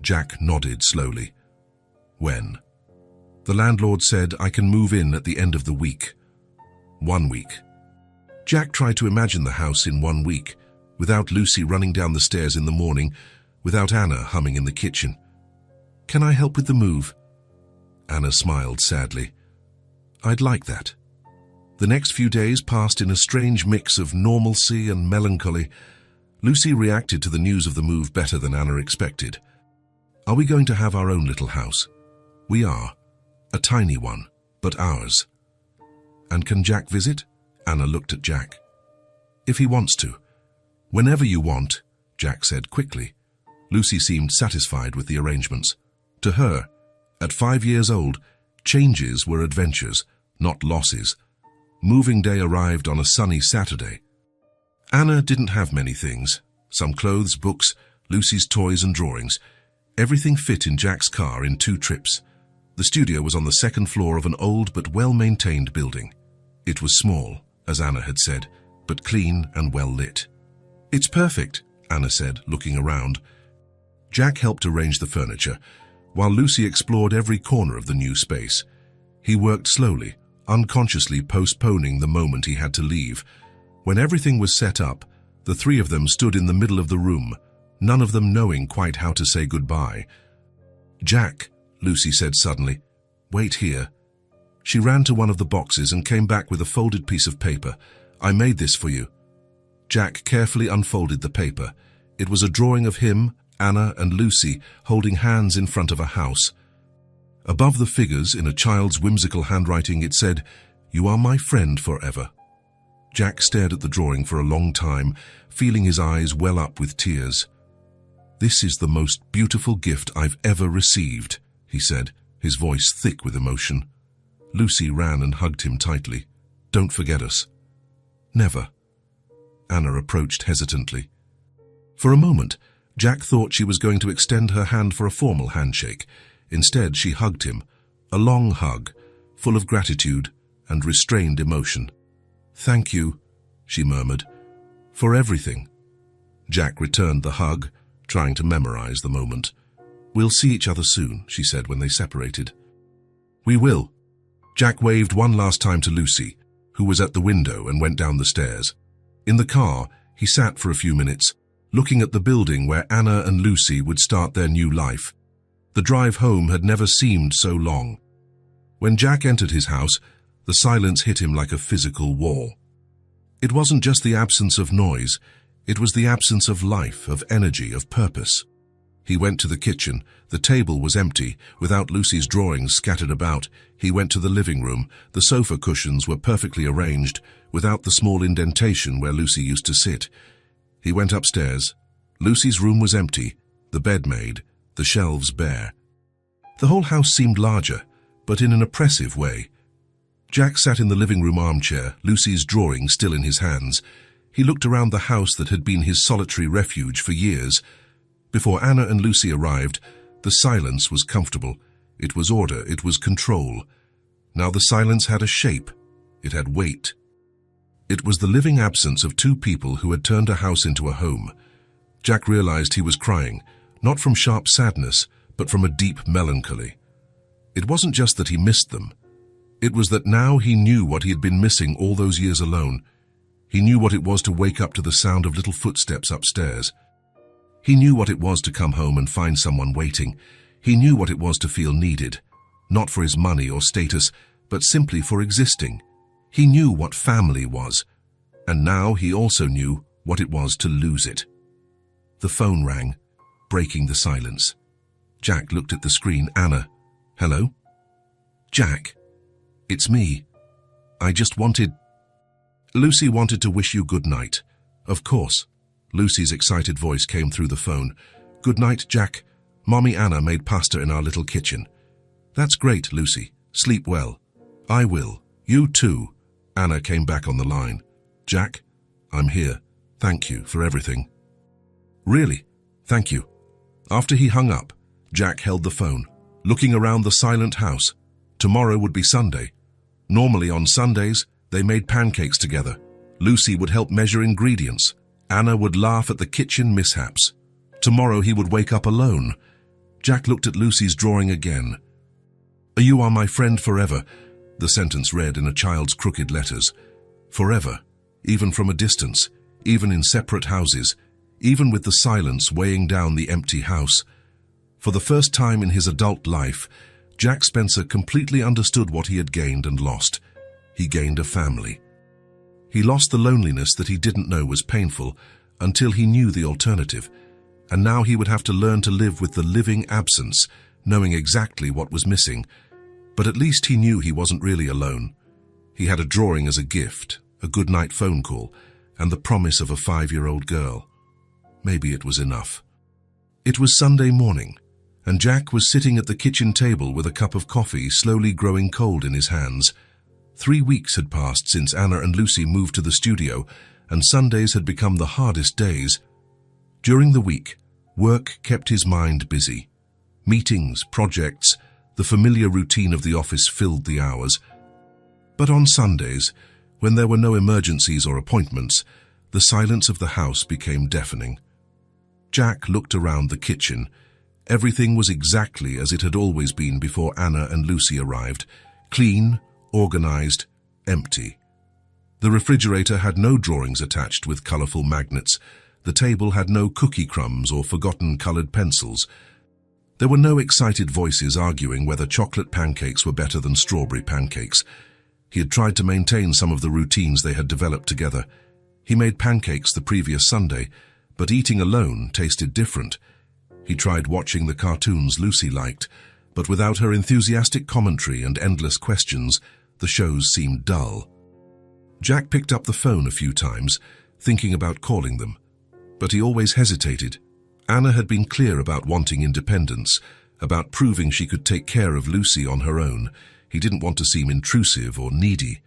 Jack nodded slowly. When? The landlord said I can move in at the end of the week. 1 week. Jack tried to imagine the house in 1 week, without Lucy running down the stairs in the morning, without Anna humming in the kitchen. Can I help with the move? Anna smiled sadly. I'd like that. The next few days passed in a strange mix of normalcy and melancholy. Lucy reacted to the news of the move better than Anna expected. Are we going to have our own little house? We are. A tiny one, but ours. And can Jack visit? Anna looked at Jack. If he wants to. Whenever you want, Jack said quickly. Lucy seemed satisfied with the arrangements. To her, at 5 years old, changes were adventures, not losses. Moving day arrived on a sunny Saturday. Anna didn't have many things. Some clothes, books, Lucy's toys and drawings. Everything fit in Jack's car in 2 trips. The studio was on the 2nd floor of an old but well-maintained building. It was small, as Anna had said, but clean and well lit. It's perfect, Anna said, looking around. Jack helped arrange the furniture, while Lucy explored every corner of the new space. He worked slowly, unconsciously postponing the moment he had to leave. When everything was set up, the 3 of them stood in the middle of the room, none of them knowing quite how to say goodbye. Jack, Lucy said suddenly, wait here. She ran to one of the boxes and came back with a folded piece of paper. I made this for you. Jack carefully unfolded the paper. It was a drawing of him, Anna, and Lucy holding hands in front of a house. Above the figures, in a child's whimsical handwriting, it said, You are my friend forever. Jack stared at the drawing for a long time, feeling his eyes well up with tears. This is the most beautiful gift I've ever received, he said, his voice thick with emotion. Lucy ran and hugged him tightly. Don't forget us. Never. Anna approached hesitantly. For a moment, Jack thought she was going to extend her hand for a formal handshake. Instead, she hugged him, a long hug, full of gratitude and restrained emotion. Thank you, she murmured, for everything. Jack returned the hug, trying to memorize the moment. We'll see each other soon, she said when they separated. We will. Jack waved one last time to Lucy, who was at the window, and went down the stairs. In the car, he sat for a few minutes, looking at the building where Anna and Lucy would start their new life. The drive home had never seemed so long. When Jack entered his house, the silence hit him like a physical wall. It wasn't just the absence of noise, it was the absence of life, of energy, of purpose. He went to the kitchen. The table was empty, without Lucy's drawings scattered about. He went to the living room. The sofa cushions were perfectly arranged, without the small indentation where Lucy used to sit. He went upstairs. Lucy's room was empty, the bed made, the shelves bare. The whole house seemed larger, but in an oppressive way. Jack sat in the living room armchair, Lucy's drawing still in his hands. He looked around the house that had been his solitary refuge for years. Before Anna and Lucy arrived, the silence was comfortable. It was order, it was control. Now the silence had a shape. It had weight. It was the living absence of two people who had turned a house into a home. Jack realized he was crying, not from sharp sadness, but from a deep melancholy. It wasn't just that he missed them. It was that now he knew what he had been missing all those years alone. He knew what it was to wake up to the sound of little footsteps upstairs. He knew what it was to come home and find someone waiting. He knew what it was to feel needed, not for his money or status, but simply for existing. He knew what family was, and now he also knew what it was to lose it. The phone rang, breaking the silence. Jack looked at the screen. Anna. Hello? Jack. It's me. I just wanted... Lucy wanted to wish you good night. Of course. Lucy's excited voice came through the phone. Good night, Jack. Mommy Anna made pasta in our little kitchen. That's great, Lucy. Sleep well. I will. You too. Anna came back on the line. Jack, I'm here. Thank you for everything. Really? Thank you. After he hung up, Jack held the phone, looking around the silent house. Tomorrow would be Sunday. Normally on Sundays, they made pancakes together. Lucy would help measure ingredients. Anna would laugh at the kitchen mishaps. Tomorrow he would wake up alone. Jack looked at Lucy's drawing again. You are my friend forever, the sentence read in a child's crooked letters. Forever, even from a distance, even in separate houses, even with the silence weighing down the empty house. For the first time in his adult life, Jack Spencer completely understood what he had gained and lost. He gained a family. He lost the loneliness that he didn't know was painful until he knew the alternative, and now he would have to learn to live with the living absence, knowing exactly what was missing. But at least he knew he wasn't really alone. He had a drawing as a gift, a goodnight phone call, and the promise of a 5-year-old girl. Maybe it was enough. It was Sunday morning, and Jack was sitting at the kitchen table with a cup of coffee slowly growing cold in his hands. 3 weeks had passed since Anna and Lucy moved to the studio, and Sundays had become the hardest days. During the week, work kept his mind busy. Meetings, projects, the familiar routine of the office filled the hours. But on Sundays, when there were no emergencies or appointments, the silence of the house became deafening. Jack looked around the kitchen. Everything was exactly as it had always been before Anna and Lucy arrived. Clean, organized, empty. The refrigerator had no drawings attached with colorful magnets. The table had no cookie crumbs or forgotten colored pencils. There were no excited voices arguing whether chocolate pancakes were better than strawberry pancakes. He had tried to maintain some of the routines they had developed together. He made pancakes the previous Sunday, but eating alone tasted different. He tried watching the cartoons Lucy liked, but without her enthusiastic commentary and endless questions, the shows seemed dull. Jack picked up the phone a few times, thinking about calling them, but he always hesitated. Anna had been clear about wanting independence, about proving she could take care of Lucy on her own. He didn't want to seem intrusive or needy.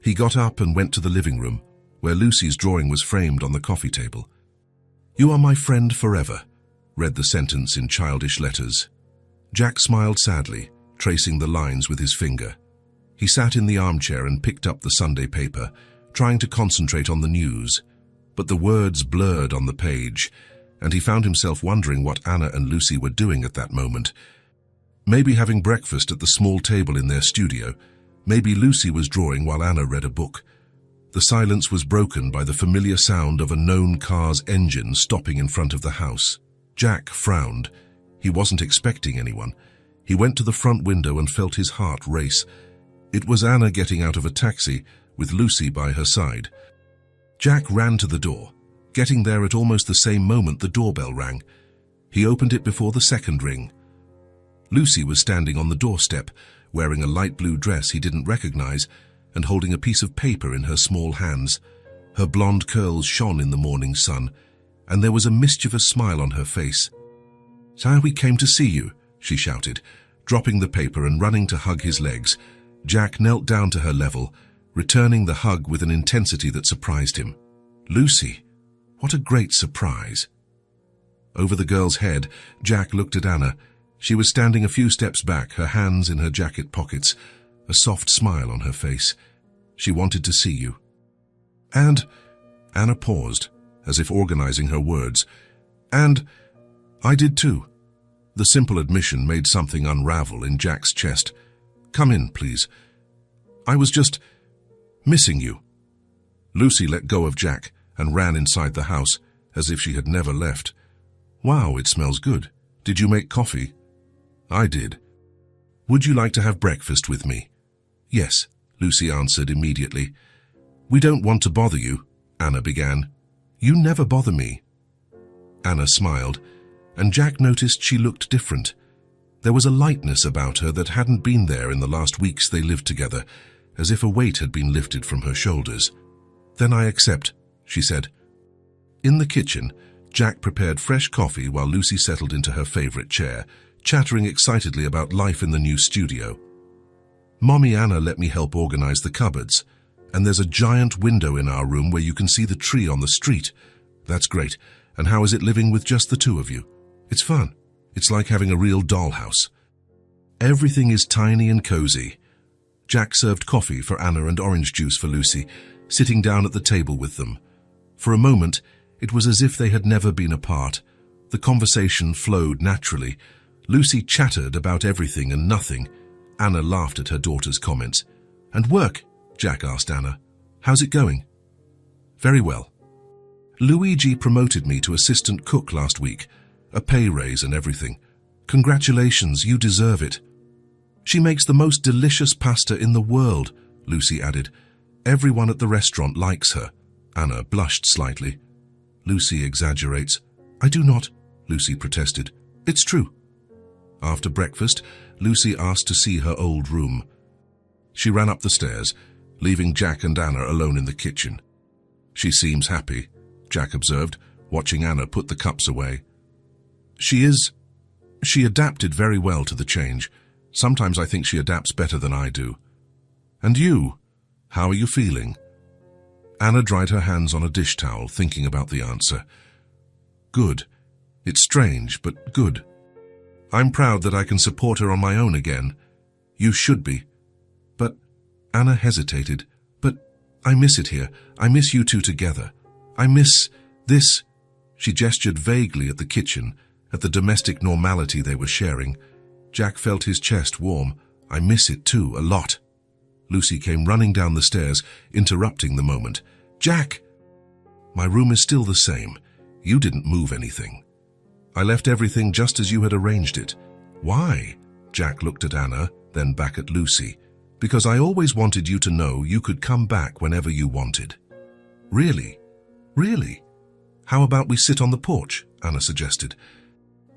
He got up and went to the living room, where Lucy's drawing was framed on the coffee table. "You are my friend forever," read the sentence in childish letters. Jack smiled sadly, tracing the lines with his finger. He sat in the armchair and picked up the Sunday paper, trying to concentrate on the news. But the words blurred on the page, and he found himself wondering what Anna and Lucy were doing at that moment. Maybe having breakfast at the small table in their studio. Maybe Lucy was drawing while Anna read a book. The silence was broken by the familiar sound of a known car's engine stopping in front of the house. Jack frowned. He wasn't expecting anyone. He went to the front window and felt his heart race. It was Anna getting out of a taxi, with Lucy by her side. Jack ran to the door. Getting there at almost the same moment, the doorbell rang. He opened it before the second ring. Lucy was standing on the doorstep, wearing a light blue dress he didn't recognize, and holding a piece of paper in her small hands. Her blonde curls shone in the morning sun, and there was a mischievous smile on her face. "So we came to see you," she shouted, dropping the paper and running to hug his legs. Jack knelt down to her level, returning the hug with an intensity that surprised him. Lucy, what a great surprise. Over the girl's head, Jack looked at Anna. She was standing a few steps back, her hands in her jacket pockets, a soft smile on her face. "She wanted to see you." And Anna paused, as if organizing her words. And I did too. The simple admission made something unravel in Jack's chest. Come in, please. I was just missing you. Lucy let go of Jack and ran inside the house, as if she had never left. Wow, it smells good. Did you make coffee? I did. Would you like to have breakfast with me? Yes, Lucy answered immediately. We don't want to bother you, Anna began. You never bother me. Anna smiled, and Jack noticed she looked different. There was a lightness about her that hadn't been there in the last weeks they lived together, as if a weight had been lifted from her shoulders. Then I accept, she said. In the kitchen, Jack prepared fresh coffee while Lucy settled into her favorite chair, chattering excitedly about life in the new studio. Mommy Anna let me help organize the cupboards, and there's a giant window in our room where you can see the tree on the street. That's great. And how is it living with just the two of you? It's fun. It's like having a real dollhouse. Everything is tiny and cozy. Jack served coffee for Anna and orange juice for Lucy, sitting down at the table with them. For a moment, it was as if they had never been apart. The conversation flowed naturally. Lucy chattered about everything and nothing. Anna laughed at her daughter's comments. And work? Jack asked Anna. How's it going? Very well. Luigi promoted me to assistant cook last week. A pay raise and everything. Congratulations, you deserve it. She makes the most delicious pasta in the world, Lucy added. Everyone at the restaurant likes her. Anna blushed slightly. Lucy exaggerates. I do not, Lucy protested. It's true. After breakfast, Lucy asked to see her old room. She ran up the stairs, leaving Jack and Anna alone in the kitchen. She seems happy, Jack observed, watching Anna put the cups away. She adapted very well to the change. Sometimes I think she adapts better than I do. And you? How are you feeling? Anna dried her hands on a dish towel, thinking about the answer. Good. It's strange, but good. I'm proud that I can support her on my own again. You should be. But Anna hesitated. But I miss it here. I miss you two together. I miss this. She gestured vaguely at the kitchen, at the domestic normality they were sharing. Jack felt his chest warm. I miss it too, a lot. Lucy came running down the stairs, interrupting the moment. Jack! My room is still the same. You didn't move anything. I left everything just as you had arranged it. Why? Jack looked at Anna, then back at Lucy. Because I always wanted you to know you could come back whenever you wanted. Really? Really? How about we sit on the porch? Anna suggested.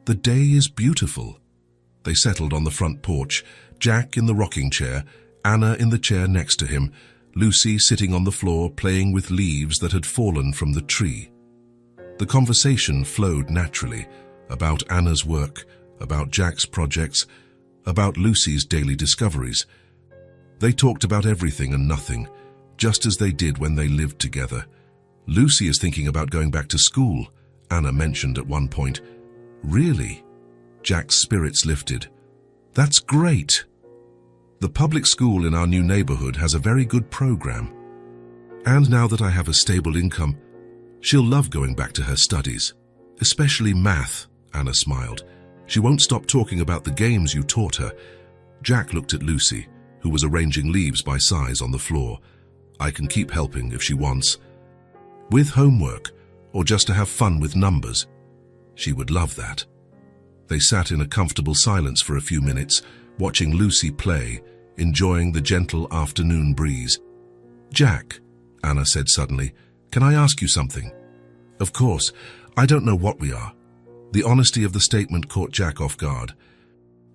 The day is beautiful. They settled on the front porch, Jack in the rocking chair, Anna in the chair next to him, Lucy sitting on the floor playing with leaves that had fallen from the tree. The conversation flowed naturally, about Anna's work, about Jack's projects, about Lucy's daily discoveries. They talked about everything and nothing, just as they did when they lived together. Lucy is thinking about going back to school, Anna mentioned at one point. Really? Jack's spirits lifted. That's great. The public school in our new neighborhood has a very good program. And now that I have a stable income, she'll love going back to her studies. Especially math, Anna smiled. She won't stop talking about the games you taught her. Jack looked at Lucy, who was arranging leaves by size on the floor. I can keep helping if she wants. With homework, or just to have fun with numbers. She would love that. They sat in a comfortable silence for a few minutes, watching Lucy play, enjoying the gentle afternoon breeze. Jack, Anna said suddenly, can I ask you something? Of course, I don't know what we are. The honesty of the statement caught Jack off guard.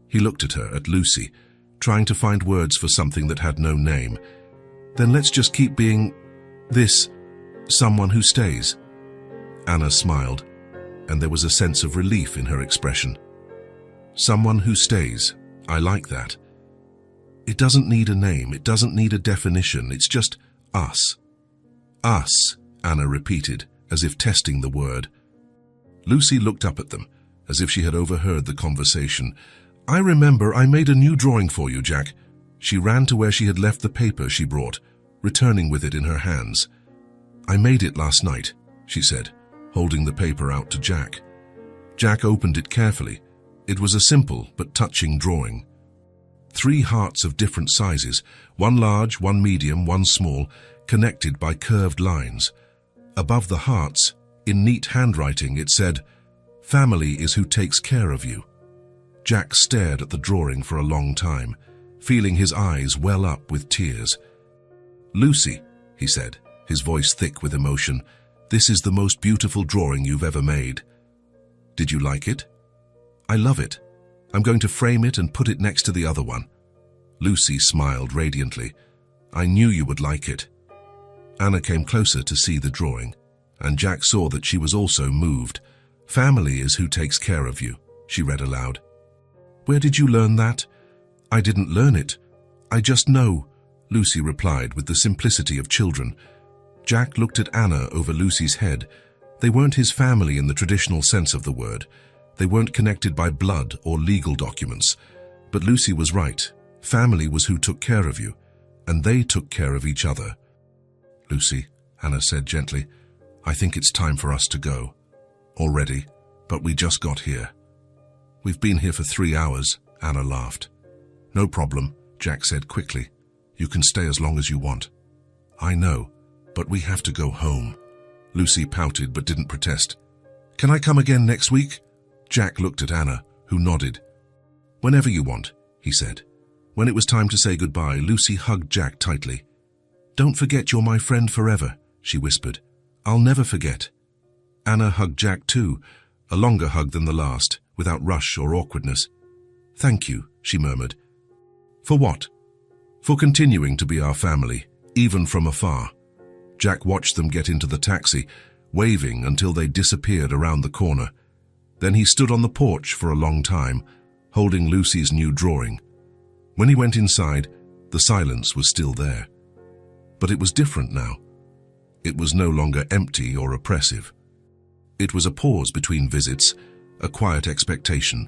He looked at her, at Lucy, trying to find words for something that had no name. Then let's just keep being someone who stays. Anna smiled, and there was a sense of relief in her expression. Someone who stays. I like that. It doesn't need a name, it doesn't need a definition, it's just us. Us, Anna repeated, as if testing the word. Lucy looked up at them, as if she had overheard the conversation. I remember I made a new drawing for you, Jack. She ran to where she had left the paper she brought, returning with it in her hands. "I made it last night," she said, holding the paper out to Jack. Jack opened it carefully. It was a simple but touching drawing. 3 hearts of different sizes, one large, one medium, one small, connected by curved lines. Above the hearts, in neat handwriting, it said, "Family is who takes care of you." Jack stared at the drawing for a long time, feeling his eyes well up with tears. "Lucy," he said, his voice thick with emotion, "this is the most beautiful drawing you've ever made. Did you like it?" "I love it. I'm going to frame it and put it next to the other one." Lucy smiled radiantly. "I knew you would like it." Anna came closer to see the drawing, and Jack saw that she was also moved. "Family is who takes care of you," she read aloud. "Where did you learn that?" "I didn't learn it. I just know," Lucy replied with the simplicity of children. Jack looked at Anna over Lucy's head. They weren't his family in the traditional sense of the word. They weren't connected by blood or legal documents. But Lucy was right. Family was who took care of you, and they took care of each other. "Lucy," Anna said gently, "I think it's time for us to go. Already, but we just got here." "We've been here for 3 hours," Anna laughed. "No problem," Jack said quickly. "You can stay as long as you want." "I know, but we have to go home." Lucy pouted but didn't protest. "Can I come again next week?" Jack looked at Anna, who nodded. "Whenever you want," he said. When it was time to say goodbye, Lucy hugged Jack tightly. "Don't forget you're my friend forever," she whispered. "I'll never forget." Anna hugged Jack too, a longer hug than the last, without rush or awkwardness. "Thank you," she murmured. "For what?" "For continuing to be our family, even from afar." Jack watched them get into the taxi, waving until they disappeared around the corner. Then he stood on the porch for a long time, holding Lucy's new drawing. When he went inside, the silence was still there. But it was different now. It was no longer empty or oppressive. It was a pause between visits, a quiet expectation.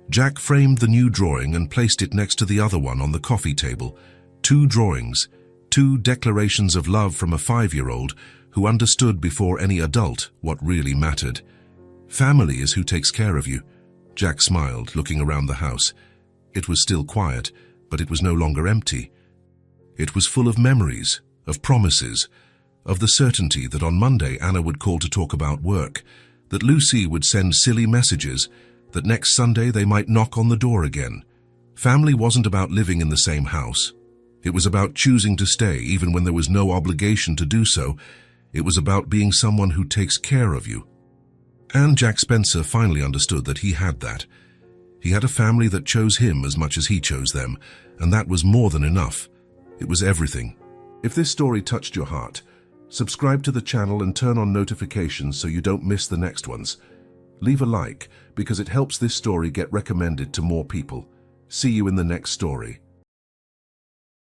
Jack framed the new drawing and placed it next to the other one on the coffee table. 2 drawings, 2 declarations of love from a 5-year-old who understood before any adult what really mattered. "Family is who takes care of you." Jack smiled, looking around the house. It was still quiet, but it was no longer empty. It was full of memories, of promises, of the certainty that on Monday Anna would call to talk about work, that Lucy would send silly messages, that next Sunday they might knock on the door again. Family wasn't about living in the same house. It was about choosing to stay even when there was no obligation to do so. It was about being someone who takes care of you. And Jack Spencer finally understood that he had that. He had a family that chose him as much as he chose them, and that was more than enough. It was everything. If this story touched your heart, subscribe to the channel and turn on notifications so you don't miss the next ones. Leave a like because it helps this story get recommended to more people. See you in the next story.